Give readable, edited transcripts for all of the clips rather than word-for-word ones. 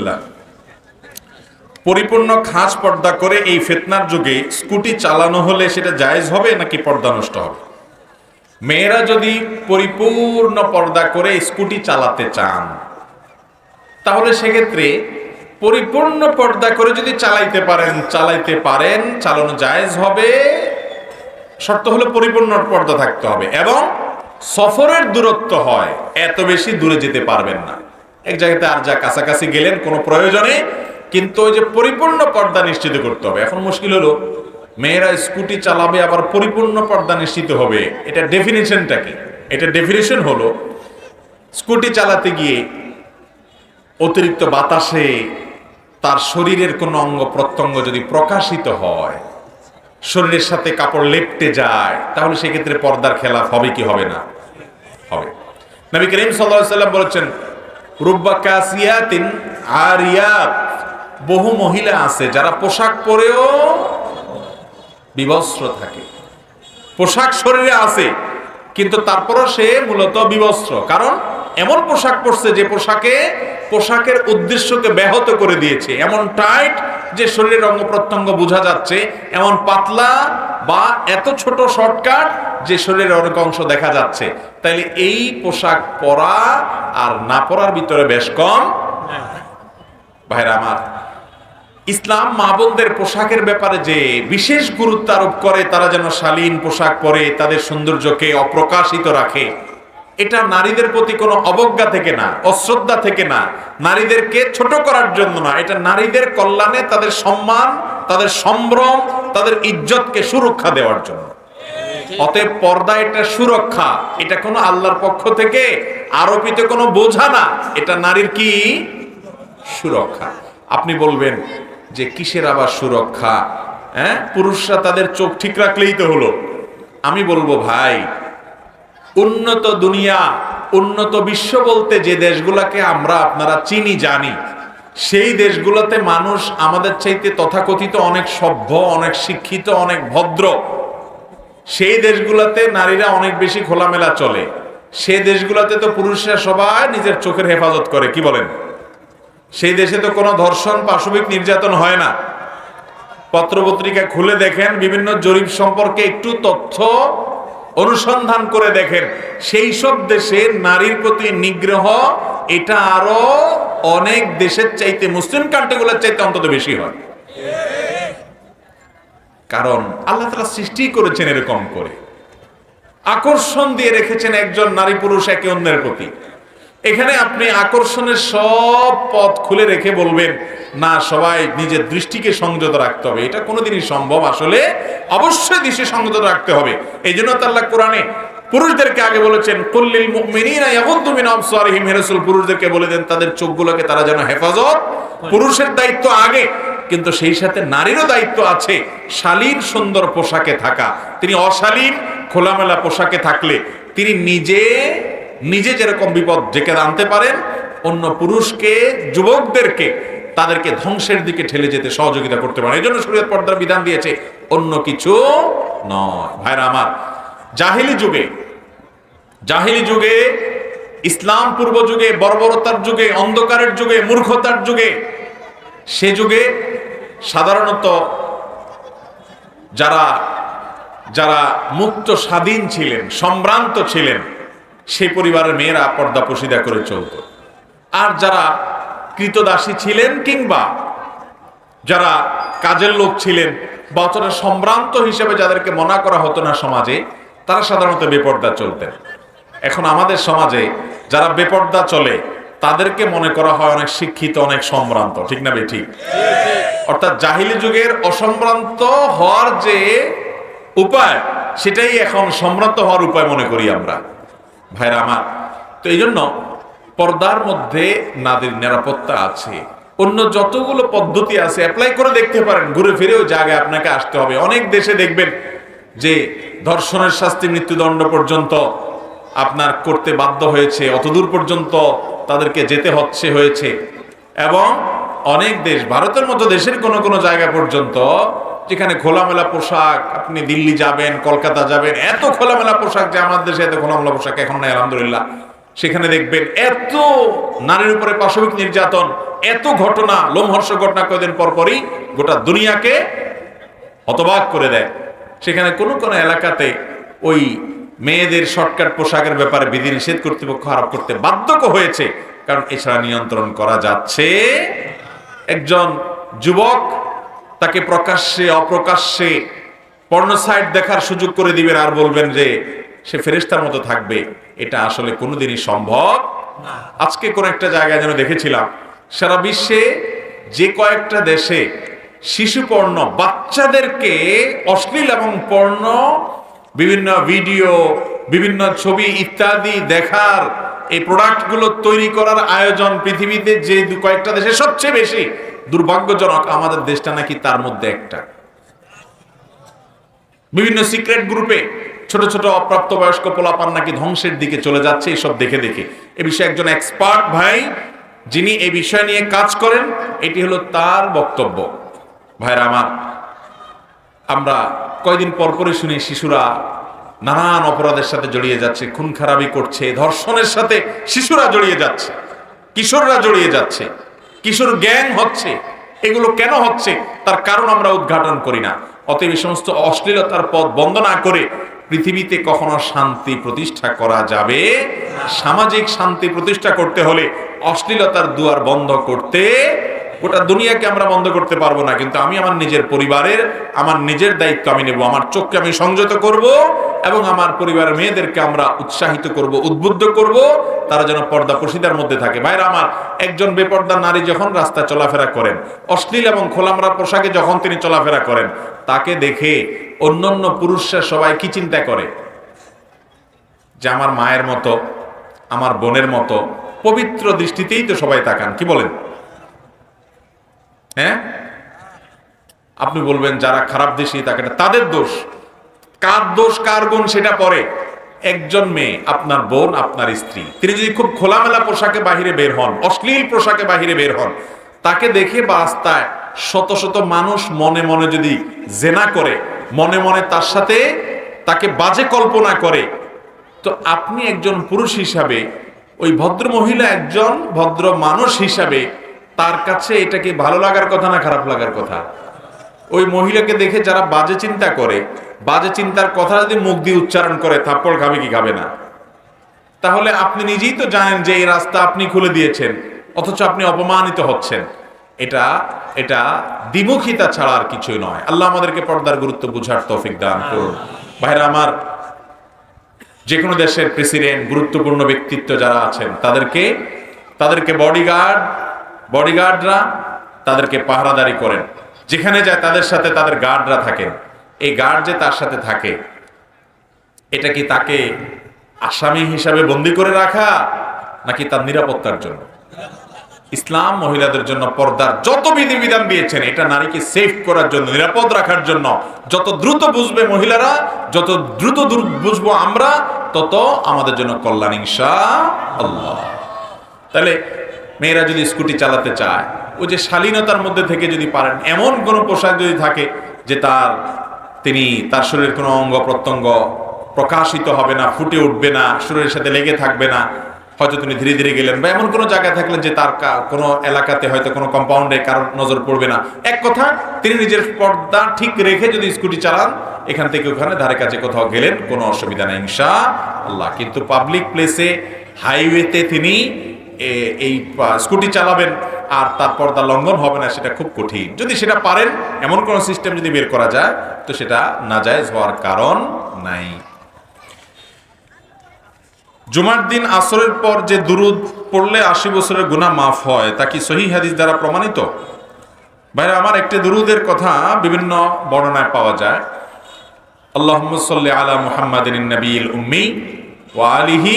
আলহামদুলিল্লাহ। পরিপূর্ণ খাস পর্দা করে এই ফিতনার যুগে স্কুটি চালানো হলে সেটা জায়েজ হবে নাকি পর্দা নষ্ট হবে? মেয়েরা যদি পরিপূর্ণ পর্দা করে স্কুটি চালাতে চান তাহলে সেক্ষেত্রে পরিপূর্ণ পর্দা করে যদি চালাইতে পারেন, চালানো জায়েজ হবে। শর্ত হলো পরিপূর্ণ পর্দা থাকতে হবে এবং সফরের দূরত্ব হয়, এত বেশি দূরে যেতে পারবেন না। এক জায়গাতে আর যা কাছাকাছি গেলেন কোনো প্রয়োজনে, কিন্তু ওই যে পরিপূর্ণ পর্দা নিশ্চিত করতে হবে। এখন মুশকিল হলো মেয়েরা স্কুটি চালাবে আবার পরিপূর্ণ পর্দা নিশ্চিত হবে, এটা ডেফিনিশনটা কি? এটা ডেফিনিশন হলো স্কুটি চালাতে গিয়ে অতিরিক্ত বাতাসে তার শরীরের কোনো অঙ্গ প্রত্যঙ্গ যদি প্রকাশিত হয়, শরীরের সাথে কাপড় লেপটে যায়, তাহলে সেক্ষেত্রে পর্দার খেলাফ হবে কি হবে না? হবে। নবী করিম সাল্লাল্লাহু আলাইহি ওয়াসাল্লাম বলেছেন, রুব্বা কাসিয়াতিন আরিয়াত, বহু মহিলা আছে যারা পোশাক পরেও বিবস্ত্র থাকে। পোশাক শরীরে আছে কিন্তু তারপরও সে মূলত বিবস্ত্র, কারণ এমন পোশাক পরছে যে পোশাকের উদ্দেশ্যকে ব্যাহত করে দিয়েছে, এমন টাইট যে শরীরের অঙ্গ প্রত্যঙ্গ বোঝা যাচ্ছে, এমন পাতলা বা এত ছোট শর্টকাট যে শরীরের অনেক অংশ দেখা যাচ্ছে। তাইলে এই পোশাক পরা আর না পরার ভিতরে বেশ কম। ভাইরা আমার, ইসলাম মা বোনদের পোশাকের ব্যাপারে যে বিশেষ গুরুত্ব আরোপ করে, তারা যেন শালীন পোশাক পরে তাদের সৌন্দর্যকে অপ্রকাশিত রাখে, এটা নারীদের প্রতি কোনো অবজ্ঞা থেকে না, অশ্রদ্ধা থেকে না, নারীদেরকে ছোট করার জন্য না, এটা নারীদের কল্যাণে, তাদের সম্মান, তাদের সম্ভ্রম, তাদের ইজ্জতকে সুরক্ষা দেওয়ার জন্য। অতএব পর্দা এটা সুরক্ষা, এটা কোনো আল্লাহর পক্ষ থেকে আরোপিত কোনো বোঝা না, এটা নারীর কি সুরক্ষা। আপনি বলবেন যে কিসের আবার সুরক্ষা? পুরুষরা তাদের চোখ ঠিক রাখলেই তো হলো। আমি বলবো ভাই, উন্নত দুনিয়া, উন্নত বিশ্ব বলতে যে দেশগুলোকে আমরা আপনারা চিনি জানি, সেই দেশগুলোতে মানুষ আমাদের চাইতে তথাকথিত অনেক সভ্য, অনেক শিক্ষিত, অনেক ভদ্র। সেই দেশগুলোতে নারীরা অনেক বেশি খোলামেলা চলে। সেই দেশগুলোতে তো পুরুষরা সবাই নিজের চোখের হেফাজত করে, কি বলেন? সেই দেশে তো কোনো ধর্ষণ, পাশবিক নির্যাতন হয় না। পত্রপত্রিকা খুলে দেখেন, বিভিন্ন জরিপ সম্পর্কে একটু তথ্য অনুসন্ধান করে দেখেন, সেই সব দেশে নারীর প্রতি নিগ্রহ এটা আরো অনেক দেশের চাইতে, মুসলিম কান্ট্রিগুলোর চাইতে অন্তত বেশি হয়। কারণ আল্লাহ তাআলা সৃষ্টি করেছেন এরকম করে, আকর্ষণ দিয়ে রেখেছেন একজন নারী পুরুষ একে অন্যের প্রতি। এখানে আপনি আকর্ষণের সব পথ খুলে রেখে বলবেন না সবাই নিজের দৃষ্টিকে সংযত রাখতে হবে, এটা কোনোদিনই সম্ভব আসলে অবশ্যই দৃষ্টি সংযত রাখতে হবে। এই জন্য আল্লাহ কোরআনে পুরুষদেরকে আগে বলেছেন, কুল্লিল মুমিনিনা ইয়াগুদ্দু মিন আবসারিহিম, হে রাসূল পুরুষদেরকে বলে দেন তাদের চোখগুলোকে তারা যেন হেফাজত। পুরুষের দায়িত্ব আগে, কিন্তু সেই সাথে নারীরও দায়িত্ব আছে শালীন সুন্দর পোশাকে থাকা। তিনি অশালীন খোলামেলা পোশাকে থাকলে তিনি নিজে যেরকম বিপদ ডেকে আনতে পারেন, অন্য পুরুষকে, যুবকদেরকে তাদেরকে ধ্বংসের দিকে ঠেলে যেতে সহযোগিতা করতে পারেন। এই জন্য শরীয়ত পর্দার বিধান দিয়েছে, অন্য কিছু নয়। ভাইরা আমার, জাহিলি যুগে, ইসলাম পূর্ব যুগে, বর্বরতার যুগে, অন্ধকারের যুগে, মূর্খতার যুগে, সে যুগে সাধারণত যারা মুক্ত স্বাধীন ছিলেন, সম্ভ্রান্ত ছিলেন, সেই পরিবারের মেয়েরা পর্দা পশিদা করে চলত। আর যারা কৃতদাসী ছিলেন কিংবা যারা কাজের লোক ছিলেন বা অতটা সম্ভ্রান্ত হিসেবে যাদেরকে মনা করা হতো না সমাজে, তারা সাধারণত বেপর্দা চলতেন। এখন আমাদের সমাজে যারা বেপর্দা চলে তাদেরকে মনে করা হয় অনেক শিক্ষিত, অনেক সম্ভ্রান্ত, ঠিক না বেঠিক? অর্থাৎ জাহিলি যুগের অসম্ভ্রান্ত হওয়ার যে উপায়, সেটাই এখন সম্ভ্রান্ত হওয়ার উপায় মনে করি আমরা। ভাইরা আমার, তো এই জন্য পর্দার মধ্যে নারীর নিরাপত্তা আছে। অন্য যতগুলো পদ্ধতি আছে অ্যাপ্লাই করে দেখতে পারেন, ঘুরে ফিরে ওই জায়গায় আপনাকে আসতে হবে। অনেক দেশে দেখবেন যে ধর্ষণের শাস্তি মৃত্যুদণ্ড পর্যন্ত আপনার করতে বাধ্য হয়েছে, অতদূর পর্যন্ত তাদেরকে যেতে হয়েছে। এবং অনেক দেশ, ভারতের মতো দেশের কোনো জায়গা পর্যন্ত যেখানে খোলামেলা পোশাক, আপনি দিল্লি যাবেন, কলকাতা যাবেন, এত খোলামেলা পোশাক যে আমার দেশে এত খোলামেলা পোশাক এখন নাই, আলহামদুলিল্লাহ। সেখানে দেখবেন এত নারীর উপরে পাশবিক নির্যাতন, এত ঘটনা, লোমহর্ষক ঘটনা কয়েকদিন পরপরই গোটা দুনিয়াকে হতবাক করে দেয়। সেখানে কোন কোন এলাকাতে ওই মেয়েদের শর্টকাট পোশাকের ব্যাপারে বিধিনিষেধ কর্তৃপক্ষ আরোপ করতে বাধ্য হয়েছে, কারণ এছাড়া নিয়ন্ত্রণ করা যাচ্ছে। একজন যুবক তাকে প্রকাশ্যে অপ্রকাশ্যে পর্ন সাইট দেখার সুযোগ করে দিবেন আর বলবেন যে সে ফেরেশতার মতো থাকবে, এটা আসলে কোনোদিনই সম্ভব না। আজকে কোন একটা জায়গায় যেন দেখেছিলাম, সারা বিশ্বে যে কয়েকটা দেশে শিশু পর্ণ, বাচ্চাদেরকে অশ্লীল এবং পর্ণ বিভিন্ন ভিডিও, বিভিন্ন ছবি ইত্যাদি দেখার এই প্রোডাক্টগুলো তৈরি করার আয়োজন পৃথিবীতে যে কয়েকটা দেশে সবচেয়ে বেশি, দুর্ভাগ্যজনক আমাদের দেশটা নাকি তার মধ্যে একটা। বিভিন্ন সিক্রেট গ্রুপে ছোট ছোট অপ্রাপ্তবয়স্ক পোলাপান নাকি ধ্বংসের দিকে চলে যাচ্ছে এসব দেখে দেখে। এ বিষয়ে একজন এক্সপার্ট ভাই যিনি এই বিষয় নিয়ে কাজ করেন, এটি হলো তার বক্তব্য। ভাইরা আমার, আমরা কয়দিন পরপরই শুনি শিশুরা নানান অপরাধের সাথে জড়িয়ে যাচ্ছে, খুন খারাপি করছে, ধর্ষণের সাথে শিশুরা জড়িয়ে যাচ্ছে, কিশোররা জড়িয়ে যাচ্ছে, কিশোর গ্যাং হচ্ছে। এগুলো কেন হচ্ছে তার কারণ আমরা উদ্ঘাটন করি না। অতএব এই সমস্ত অশ্লীলতার পথ বন্ধ না করে পৃথিবীতে কখনো শান্তি প্রতিষ্ঠা করা যাবে? সামাজিক শান্তি প্রতিষ্ঠা করতে হলে অশ্লীলতার দুয়ার বন্ধ করতে, গোটা দুনিয়াকে আমরা বন্ধ করতে পারবো না, কিন্তু আমি আমার নিজের পরিবারের, আমার নিজের দায়িত্ব আমি নেব। আমার চোখকে আমি সংযত করব এবং আমার পরিবারের মেয়েদেরকে আমরা উৎসাহিত করব, উদ্বুদ্ধ করব, তারা যেন পর্দা পর্শিদার মধ্যে থাকে। ভাইরা আমার, একজন বেপর্দা নারী যখন রাস্তায় চলাফেরা করেন, অশ্লীল এবং খোলামরা পোশাকে যখন তিনি চলাফেরা করেন, তাকে দেখে অন্যান্য পুরুষরা সবাই কি চিন্তা করে? যে আমার মায়ের মতো, আমার বোনের মতো পবিত্র দৃষ্টিতেই তো সবাই তাকান। কি বলেন? হ্যাঁ, আপনি বলবেন যারা খারাপ দৃষ্টি তাকে, তাদের দোষ। কার দোষ কার গুণ সেটা পরে। একজন মেয়ে, আপনার বোন, আপনার স্ত্রী, তিনি যদি খুব খোলামেলা পোশাকে বাহিরে বের হন, অশ্লীল পোশাকে বাহিরে বের হন, তাকে দেখে রাস্তায় শত শত মানুষ মনে মনে যদি জেনা করে, মনে মনে তার সাথে তাকে বাজে কল্পনা করে, তো আপনি একজন পুরুষ হিসাবে, ওই ভদ্র মহিলা একজন ভদ্র মানুষ হিসাবে তার কাছে এটা কি ভালো লাগার কথা না খারাপ লাগার কথা? ওই মহিলাকে দেখে যারা বাজে চিন্তা করে, বাজে চিন্তার কথা যদি মুখ দিয়ে উচ্চারণ করে, থাপ্পড় খাবে কি খাবে না? তাহলে আপনি নিজেই তো জানেন যে এই রাস্তা আপনি খুলে দিয়েছেন, অথচ আপনি অপমানিত হচ্ছেন। এটা দ্বিমুখিতা ছাড়া আর কিছুই নয়। আল্লাহ আমাদেরকে পর্দার গুরুত্ব বুঝার তৌফিক দান করুন। ভাইরা আমার, যে কোনো দেশের প্রেসিডেন্ট, গুরুত্বপূর্ণ ব্যক্তিত্ব যারা আছেন, তাদেরকে বডিগার্ডরা তাদেরকে পাহারাদারি করেন। যেখানে যায় তাদের সাথে তাদের গার্ডরা থাকেন। এই গার্ড যে তার সাথে থাকে, এটা কি তাকে আসামি হিসাবে বন্দী করে রাখা নাকি তার নিরাপত্তার জন্য? ইসলাম মহিলাদের জন্য পর্দার যত বিধিবিধান দিয়েছেন, এটা নারীকে সেফ করার জন্য, নিরাপদ রাখার জন্য। যত দ্রুত বুঝবে মহিলারা, যত দ্রুত বুঝবো আমরা, তত আমাদের জন্য কল্যাণ ইনশাআল্লাহ। তাহলে মেয়েরা যদি স্কুটি চালাতে চায়, ওই যে শালীনতার মধ্যে থেকে যদি পারেন, এমন কোনো পোশাক যদি থাকে যে তার শরীরের কোনো অঙ্গ প্রত্যঙ্গ প্রকাশিত হবে না, ফুটে উঠবে না, শরীরের সাথে লেগে থাকবে না, হয়তো তিনি ধীরে ধীরে গেলেন, বা এমন কোনো জায়গায় থাকলেন যে তার কোনো এলাকাতে হয়তো কোনো কম্পাউন্ডে কারোর নজর পড়বে না, এক কথা তিনি নিজের পর্দা ঠিক রেখে যদি স্কুটি চালান, এখান থেকে ওখানে ধারে কাছে কোথাও গেলেন, কোনো অসুবিধা নেই ইনশাআল্লাহ। কিন্তু পাবলিক প্লেসে, হাইওয়েতে তিনি এই স্কুটি চালাবেন আর তার পর্দা লঙ্ঘন হবে না, সেটা খুব কঠিন। যদি সেটা পারেন, এমন কোন সিস্টেম যদি বের করা যায়, তো সেটা নাজায়েজ হওয়ার কারণ নাই। জুমার দিন আসরের পর যে দুরুদ পড়লে 80 বছরের গুনাহ মাফ হয়, তা কি সহিহ হাদিস দ্বারা প্রমাণিত? ভাইরা আমার, একটি দুরুদের কথা বিভিন্ন বর্ণনায় পাওয়া যায়। আল্লাহুম্মা সাল্লি আলা মুহাম্মাদিন নবিয়িল উম্মি ওয়া আলিহি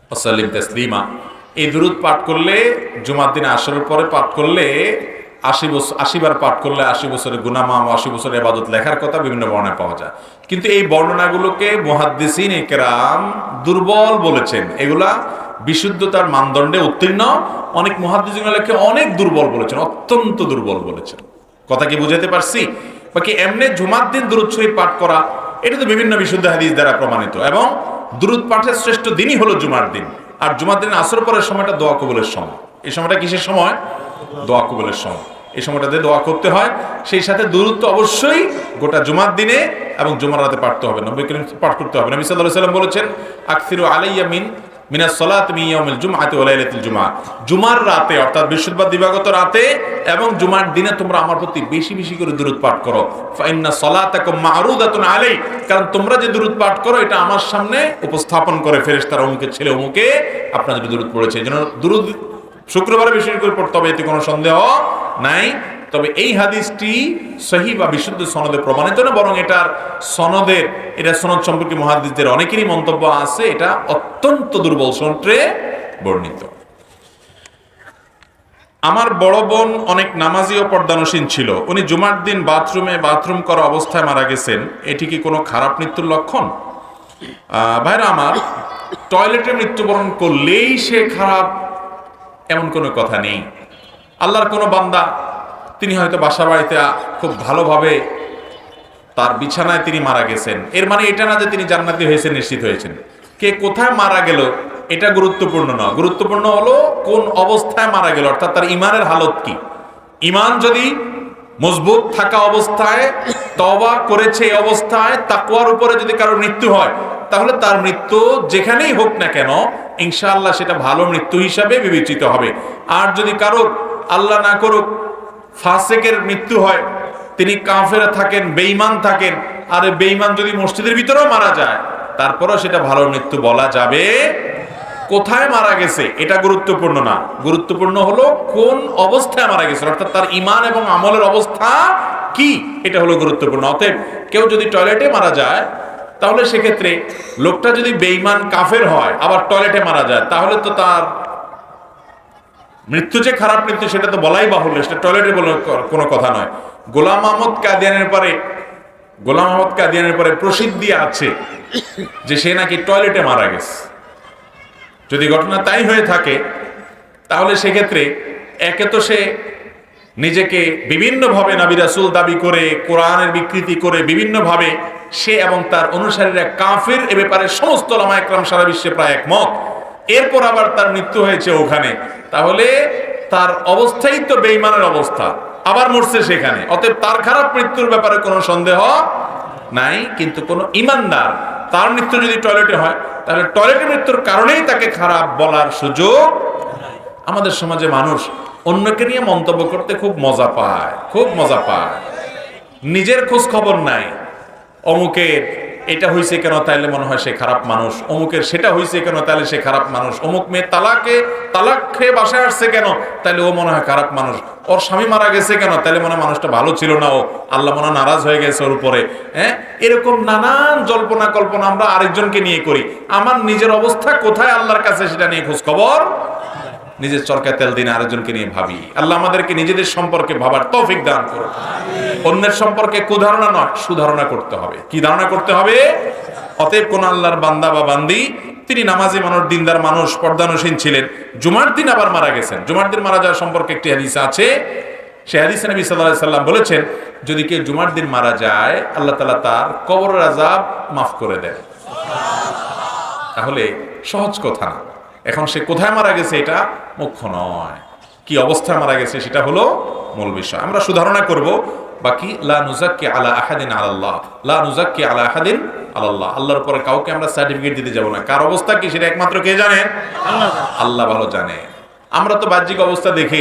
ওয়া সাল্লিম তাসলিমা। এই দুরুদ পাঠ করলে, জুমার দিনে আসরের পরে পাঠ করলে 80 বার পাঠ করলে 80 বছরের গুনাহ মাফ, 80 বছরের ইবাদত লেখার কথা বিভিন্ন বর্ণনায় পাওয়া যায়। কিন্তু এই বর্ণনাগুলোকে মুহাদ্দিসিন ইকরাম দুর্বল বলেছেন। এগুলা বিশুদ্ধতার মানদণ্ডে উত্তীর্ণ। অনেক মুহাদ্দিসিনকে অনেক দুর্বল বলেছেন, অত্যন্ত দুর্বল বলেছেন। কথা কি বুঝাতে পারছি? বাকি এমনি জুমার দিন দুরূদ শরীফ পাঠ করা, এটা তো বিভিন্ন বিশুদ্ধ হাদিস দ্বারা প্রমাণিত, এবং দুরূদ পাঠের শ্রেষ্ঠ দিনই হলো জুমার দিন। আর জুমার দিন আসর পরের সময়টা দোয়া কবুলের সময়। এই সময়টা কিসের সময়? দোয়া কবুলের সময়। এই সময়টাতে দোয়া করতে হয়, সেই সাথে দুরূদ তো অবশ্যই গোটা জুমার দিনে এবং জুমার রাতে পাঠতে হবে, নবী করিম পাঠ করতে হবে। নবী সাল্লাল্লাহু আলাইহি ওয়াসাল্লাম বলেছেন, আকসিরু আলাইয়া মিনাস সালাতি মিন ইয়াউমিল জুমআতি ওয়া লাইলাতিল জুমআ, জুমার রাতে অর্থাৎ বৃহস্পতিবার দিবাগত রাতে এবং জুমার দিনে তোমরা আমার প্রতি বেশি বেশি করে দুরূদ পাঠ করো। ফা ইন্না সালাতাকুম মা'রুদাতুন আলাই, কারণ তোমরা যে দুরূদ পাঠ করো এটা আমার সামনে উপস্থাপন করে ফেরেশতারা, অমুকের ছেলে অমুকে আপনার জন্য দুরূদ পড়েছে। এই জন্য দুরূদ শুক্রবারে বেশি করে পড়তে হবে, এতে কোনো সন্দেহ নাই। তবে এই হাদিসটি সহিহ বা বিশুদ্ধ সনদে প্রমাণিত না, বরং এটা সনদ সম্পর্কে মুহাদ্দিসদের অনেকেরই মন্তব্য আছে এটা অত্যন্ত দুর্বল সূত্রে বর্ণিত। আমার বড় বোন অনেক নামাজি ও পর্দানসীন ছিল, উনি জুমার দিন বাথরুম করা অবস্থায় মারা গেছেন, এটি কি কোনো খারাপ মৃত্যুর লক্ষণ? ভাইরা আমার, টয়লেটে মৃত্যুবরণ করলেই সে খারাপ এমন কোনো কথা নেই। আল্লাহর কোনো বান্দা তিনি হয়তো বাসা বাড়িতে খুব ভালোভাবে তার বিছানায় তিনি মারা গেছেন, এর মানে এটা না যে তিনি জান্নাতি হয়েছেন, নিশ্চিত হয়েছেন। কে কোথায় মারা গেল এটা গুরুত্বপূর্ণ না, গুরুত্বপূর্ণ হলো কোন অবস্থায় মারা গেল, অর্থাৎ তার ইমানের হালত কি। ইমান যদি মজবুত থাকা অবস্থায়, তওবা করেছে এই অবস্থায়, তাকওয়ার উপরে যদি কারোর মৃত্যু হয়, তাহলে তার মৃত্যু যেখানেই হোক না কেন ইনশাআল্লাহ সেটা ভালো মৃত্যু হিসাবে বিবেচিত হবে। আর যদি কারোর আল্লাহ না করুক ফাসেকের মৃত্যু হয়, তিনি কাফের থাকেন, বেঈমান থাকেন, আর বেঈমান যদি মসজিদের ভিতরেও মারা যায় তারপরও সেটা ভালো মৃত্যু বলা যাবে। কোথায় মারা গেছে এটা গুরুত্বপূর্ণ না, গুরুত্বপূর্ণ হলো কোন অবস্থায় মারা গেছে, অর্থাৎ তার ঈমান এবং আমলের অবস্থা কি, এটা হলো গুরুত্বপূর্ণ। অতএব কেউ যদি টয়লেটে মারা যায় তাহলে সেক্ষেত্রে লোকটা যদি বেঈমান কাফের হয় আবার টয়লেটে মারা যায়, তাহলে তো তার মৃত্যু যে খারাপ মৃত্যু সেটা তো বলাই বাহুল্য, সেটা টয়লেটে বলে কোনো কথা নয়। গোলাম আহমদ কাদিয়ানের পরে প্রসিদ্ধি আছে যে সে নাকি টয়লেটে মারা গেছে। যদি ঘটনা তাই হয়ে থাকে তাহলে সেক্ষেত্রে একে তো সে নিজেকে বিভিন্নভাবে নবী রাসূল দাবি করে, কোরআনের বিকৃতি করে বিভিন্নভাবে সে এবং তার অনুসারীরা কাফের, এ ব্যাপারে সমস্ত উলামা ইকরাম সারা বিশ্বে প্রায় একমত। এরপর আবার তার মৃত্যু হয়েছে ওখানে, তাহলে তার অবস্থাই তো বেঈমানের অবস্থা, আবার মরছে সেখানে। অতএব তার খারাপ মৃত্যুর ব্যাপারে কোনো সন্দেহ নাই। কিন্তু কোনো ঈমানদার তার মৃত্যু যদি টয়লেটে হয় তাহলে টয়লেটে মৃত্যুর কারণেই তাকে খারাপ বলার সুযোগ। আমাদের সমাজে মানুষ অন্যকে নিয়ে মন্তব্য করতে খুব মজা পায়, নিজের খোঁজ খবর নাই। অমুকের এটা হয়েছে কেন, তাইলে মনে হয় সে খারাপ মানুষ, অমুকের সেটা হয়েছে কেন, তাহলে সে খারাপ মানুষ, অমুক মেয়ে তালাক খেয়ে বাসায় আসছে কেন, তাহলে ও মনে হয় খারাপ মানুষ, ওর স্বামী মারা গেছে কেন, তাহলে মনে হয় মানুষটা ভালো ছিল না, ও আল্লাহ মনে নারাজ হয়ে গেছে ওর উপরে। এরকম নানান জল্পনা কল্পনা আমরা আরেকজনকে নিয়ে করি। আমার নিজের অবস্থা কোথায় আল্লাহর কাছে সেটা নিয়ে খোঁজ খবর, নিজের চরকায় তেল দিন আরেকজনকে নিয়ে ভাবি। আল্লাহ আমাদেরকে নিজেদের সম্পর্কে ভাবার তৌফিক দান করুন। অন্যের সম্পর্কে কুধারণা নয়, সুধারণা করতে হবে। কি ধারণা করতে হবে? অতএব কোন আল্লাহর বান্দা বা বান্দি তিনি নামাজি মানুষ, দিনদার মানুষ, পর্দানসীন ছিলেন, জুমার দিন আবার মারা গেছেন। জুমার দিন মারা যাওয়ার সম্পর্কে একটি হাদিস আছে, সে হাদিসে নবী সাল্লাল্লাহু আলাইহি সাল্লাম বলেছেন, যদি কেউ জুমার দিন মারা যায় আল্লাহ তাআলা তার কবরের আযাব মাফ করে দেন। তাহলে সহজ কথা না। এখন সে কোথায় মারা গেছে এটা মুখ্য নয়, কি অবস্থায় মারা গেছে সেটা হলো মূল বিষয়। আমরা সুধারণা করব, বাকি লা নুযাক্কি আলা আহাদিন আলাল্লাহ, লা নুযাক্কি আলা আহাদিন আলাল্লাহ, আল্লাহর উপরে কাউকে আমরা সার্টিফিকেট দিতে যাব না। কার অবস্থা কি সেটা একমাত্র কে জানেন? আল্লাহ ভালো জানে। আমরা তো বাহ্যিক অবস্থা দেখে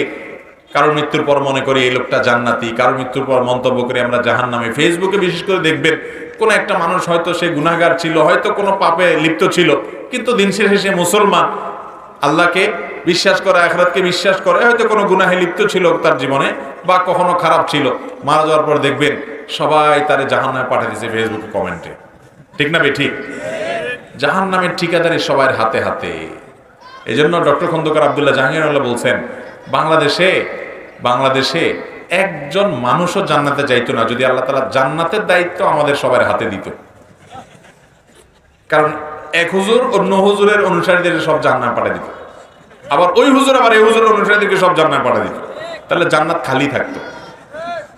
কারোর মৃত্যুর পর মনে করি এই লোকটা জান্নাতি, কারোর মৃত্যুর পর মন্তব্য করি আমরা জাহান্নামী। ফেসবুকে বিশেষ করে দেখবেন কোন একটা মানুষ হয়তো সে গুনাহগার ছিল, হয়তো কোনো পাপে লিপ্ত ছিল, কিন্তু দিন শেষে সে মুসলমান, আল্লাহকে বিশ্বাস করে, আখিরাতকে বিশ্বাস করে, হয়তো কোনো গুনাহে লিপ্ত ছিল তার জীবনে বা কখনো খারাপ ছিল, মারা যাওয়ার পর দেখবেন সবাই তারে জাহান্নামে পাঠিয়ে দিয়েছে ফেসবুকে কমেন্টে। ঠিক না বে ঠিক? জাহান্নামের ঠিকাদারি সবার হাতে হাতে। এই জন্য ডক্টর খন্দকার আব্দুল্লাহ জাহাঙ্গীরউল্লাহ বলছেন, বাংলাদেশে একজন মানুষও জান্নাতে যাইতো না যদি আল্লাহ তাআলা জান্নাতের দায়িত্ব আমাদের সবার হাতে দিত। কারণ এক হুজুর অন্য হুজুরের অনুসারীদের সব জান্নাতে পাঠিয়ে দিত, আবার ওই হুজুর আবার এই হুজুরের অনুসারীদেরকে সব জান্নাতে পাঠিয়ে দিত, তাহলে জান্নাত খালি থাকতো।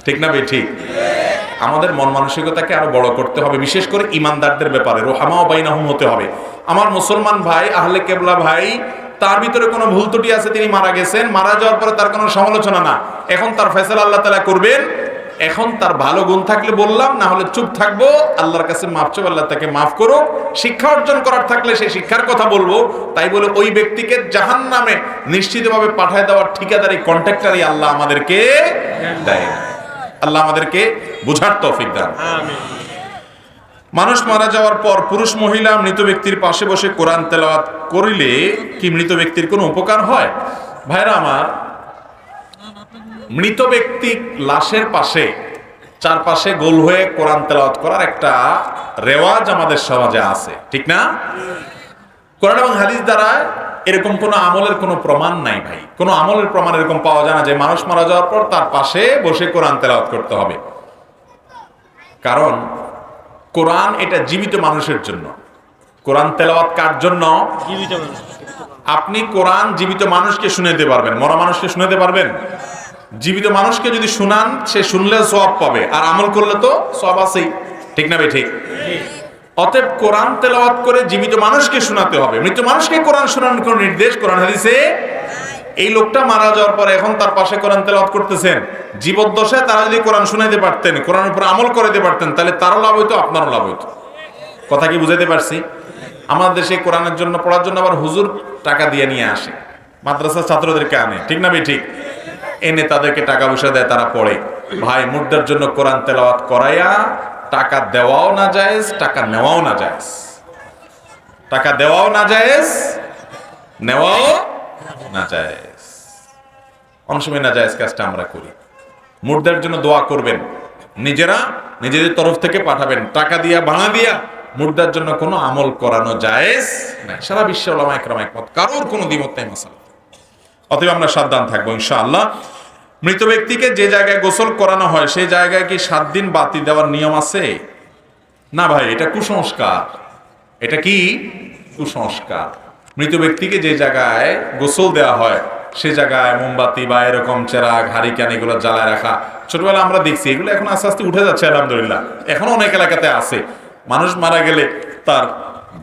ঠিক না ভাই ঠিক? আমাদের মন মানসিকতাকে আরো বড় করতে হবে, বিশেষ করে ইমানদারদের ব্যাপারে রোহামা বাইনাহুম হতে হবে। আমার মুসলমান ভাই, আহলে কেবলা ভাই, তার ভিতরে কোনো ভুল ত্রুটি আছে, তিনি মারা গেছেন, মারা যাওয়ার পরে তার কোনো সমালোচনা না, এখন তার ফয়সালা আল্লাহ তাআলা করবেন। এখন তার ভালো গুণ থাকলে বললাম, না হলে চুপ থাকবো, আল্লাহর কাছে মাফ চাইবো, আল্লাহ তাকে মাফ করুক। শিক্ষা অর্জন করার থাকলে সেই শিক্ষার কথা বলবো। তাই বলে ওই ব্যক্তিকে জাহান্নামে নিশ্চিতভাবে পাঠায় দেওয়ার ঠিকাদারি, কন্ট্রাক্টরই আল্লাহ আমাদেরকে দেয় না। আল্লাহ আমাদেরকে বুঝার তৌফিক দান। মানুষ মারা যাওয়ার পর পুরুষ মহিলা মৃত ব্যক্তির পাশে বসে কোরআন তেলাওয়াত করিলে কি মৃত ব্যক্তির কোনো উপকার হয়? ভাইরা আমার, মৃত ব্যক্তি লাশের পাশে চারপাশে গোল হয়ে কোরআন তেলাওয়াত করার একটা রেওয়াজ আমাদের সমাজে আছে, ঠিক না? কোরআন এবং হাদিস দ্বারা এরকম কোনো আমলের কোনো প্রমাণ নাই ভাই। কোনো আমলের প্রমাণ এরকম পাওয়া যায় না যে মানুষ মারা যাওয়ার পর তার পাশে বসে কোরআন তেলাওয়াত করতে হবে। কারণ কোরআন এটা জীবিত মানুষের জন্য। কোরআন তেলাওয়াত কার জন্য? জীবিত মানুষ। আপনি কোরআন জীবিত মানুষকে শুনাইতে পারবেন, মরা মানুষকে শুনাইতে পারবেন? জীবিত মানুষকে যদি শুনান, সে শুনলে সওয়াব পাবে, আর আমল করলে তো সওয়াব আছেই, ঠিক না ভাই? ঠিক। অতএব কোরআন তেলাওয়াত করে জীবিত মানুষকে শোনাতে হবে। মৃত মানুষকে কোরআন শোনানোর কোন নির্দেশ কোরআন হাদিসে? এই লোকটা মারা যাওয়ার পরে এখন তার পাশে কোরআন তেলাওয়াত করতেছেন, জীবদ্দশায় তারা যদি কোরআন শুনাইতে পারতেন, কোরআনের উপর আমল করাতে পারতেন, তাহলে তারও লাভ হইতো, আপনারও লাভ হইতো। কথা কি বুঝাইতে পারছি? আমাদের দেশে কোরআনের জন্য, পড়ার জন্য আবার হুজুর টাকা দিয়ে নিয়ে আসে, মাদ্রাসার ছাত্রদেরকে আনে, ঠিক না ভাই? ঠিক। এনে তাদেরকে টাকা পয়সা দেয়, তারা পড়ে। ভাই, মুর্দার জন্য কোরআন তেলাওয়াত করাইয়া টাকা দেওয়াও না জায়েজ, টাকা নেওয়াও না জায়েজ। টাকা দেওয়াও না জায়েজ, নেওয়াও না জায়েজ। অনেক সময় না জায়েজ কাজটা আমরা করি। মুর্দার জন্য দোয়া করবেন, নিজেরা নিজেদের তরফ থেকে পাঠাবেন, টাকা দিয়া ভাড়া দিয়া মুর্দার জন্য কোনো আমল করানো জায়েজ নাই। সারা বিশ্বে উলামা ইকরাম একমত, কারোর কোনো দ্বিমত নাই মাসালা। অতএব আমরা সাবধান থাকবো ইনশাআল্লাহ। মৃত ব্যক্তিকে যে জায়গায় গোসল করানো হয় সেই জায়গায় কি 7 দিন বাতি দেওয়ার নিয়ম আছে? না ভাই, এটা কুসংস্কার। এটা কি কুসংস্কার? মৃত ব্যক্তিকে যে জায়গায় গোসল দেওয়া হয় সে জায়গায় মোমবাতি বা এরকম চেরাগ, হারিকেন এগুলো জ্বালায় রাখা, ছোটবেলা আমরা দেখছি, এগুলো এখন আস্তে আস্তে উঠে যাচ্ছে আলহামদুলিল্লাহ। এখনো অনেক এলাকাতে আছে। মানুষ মারা গেলে তার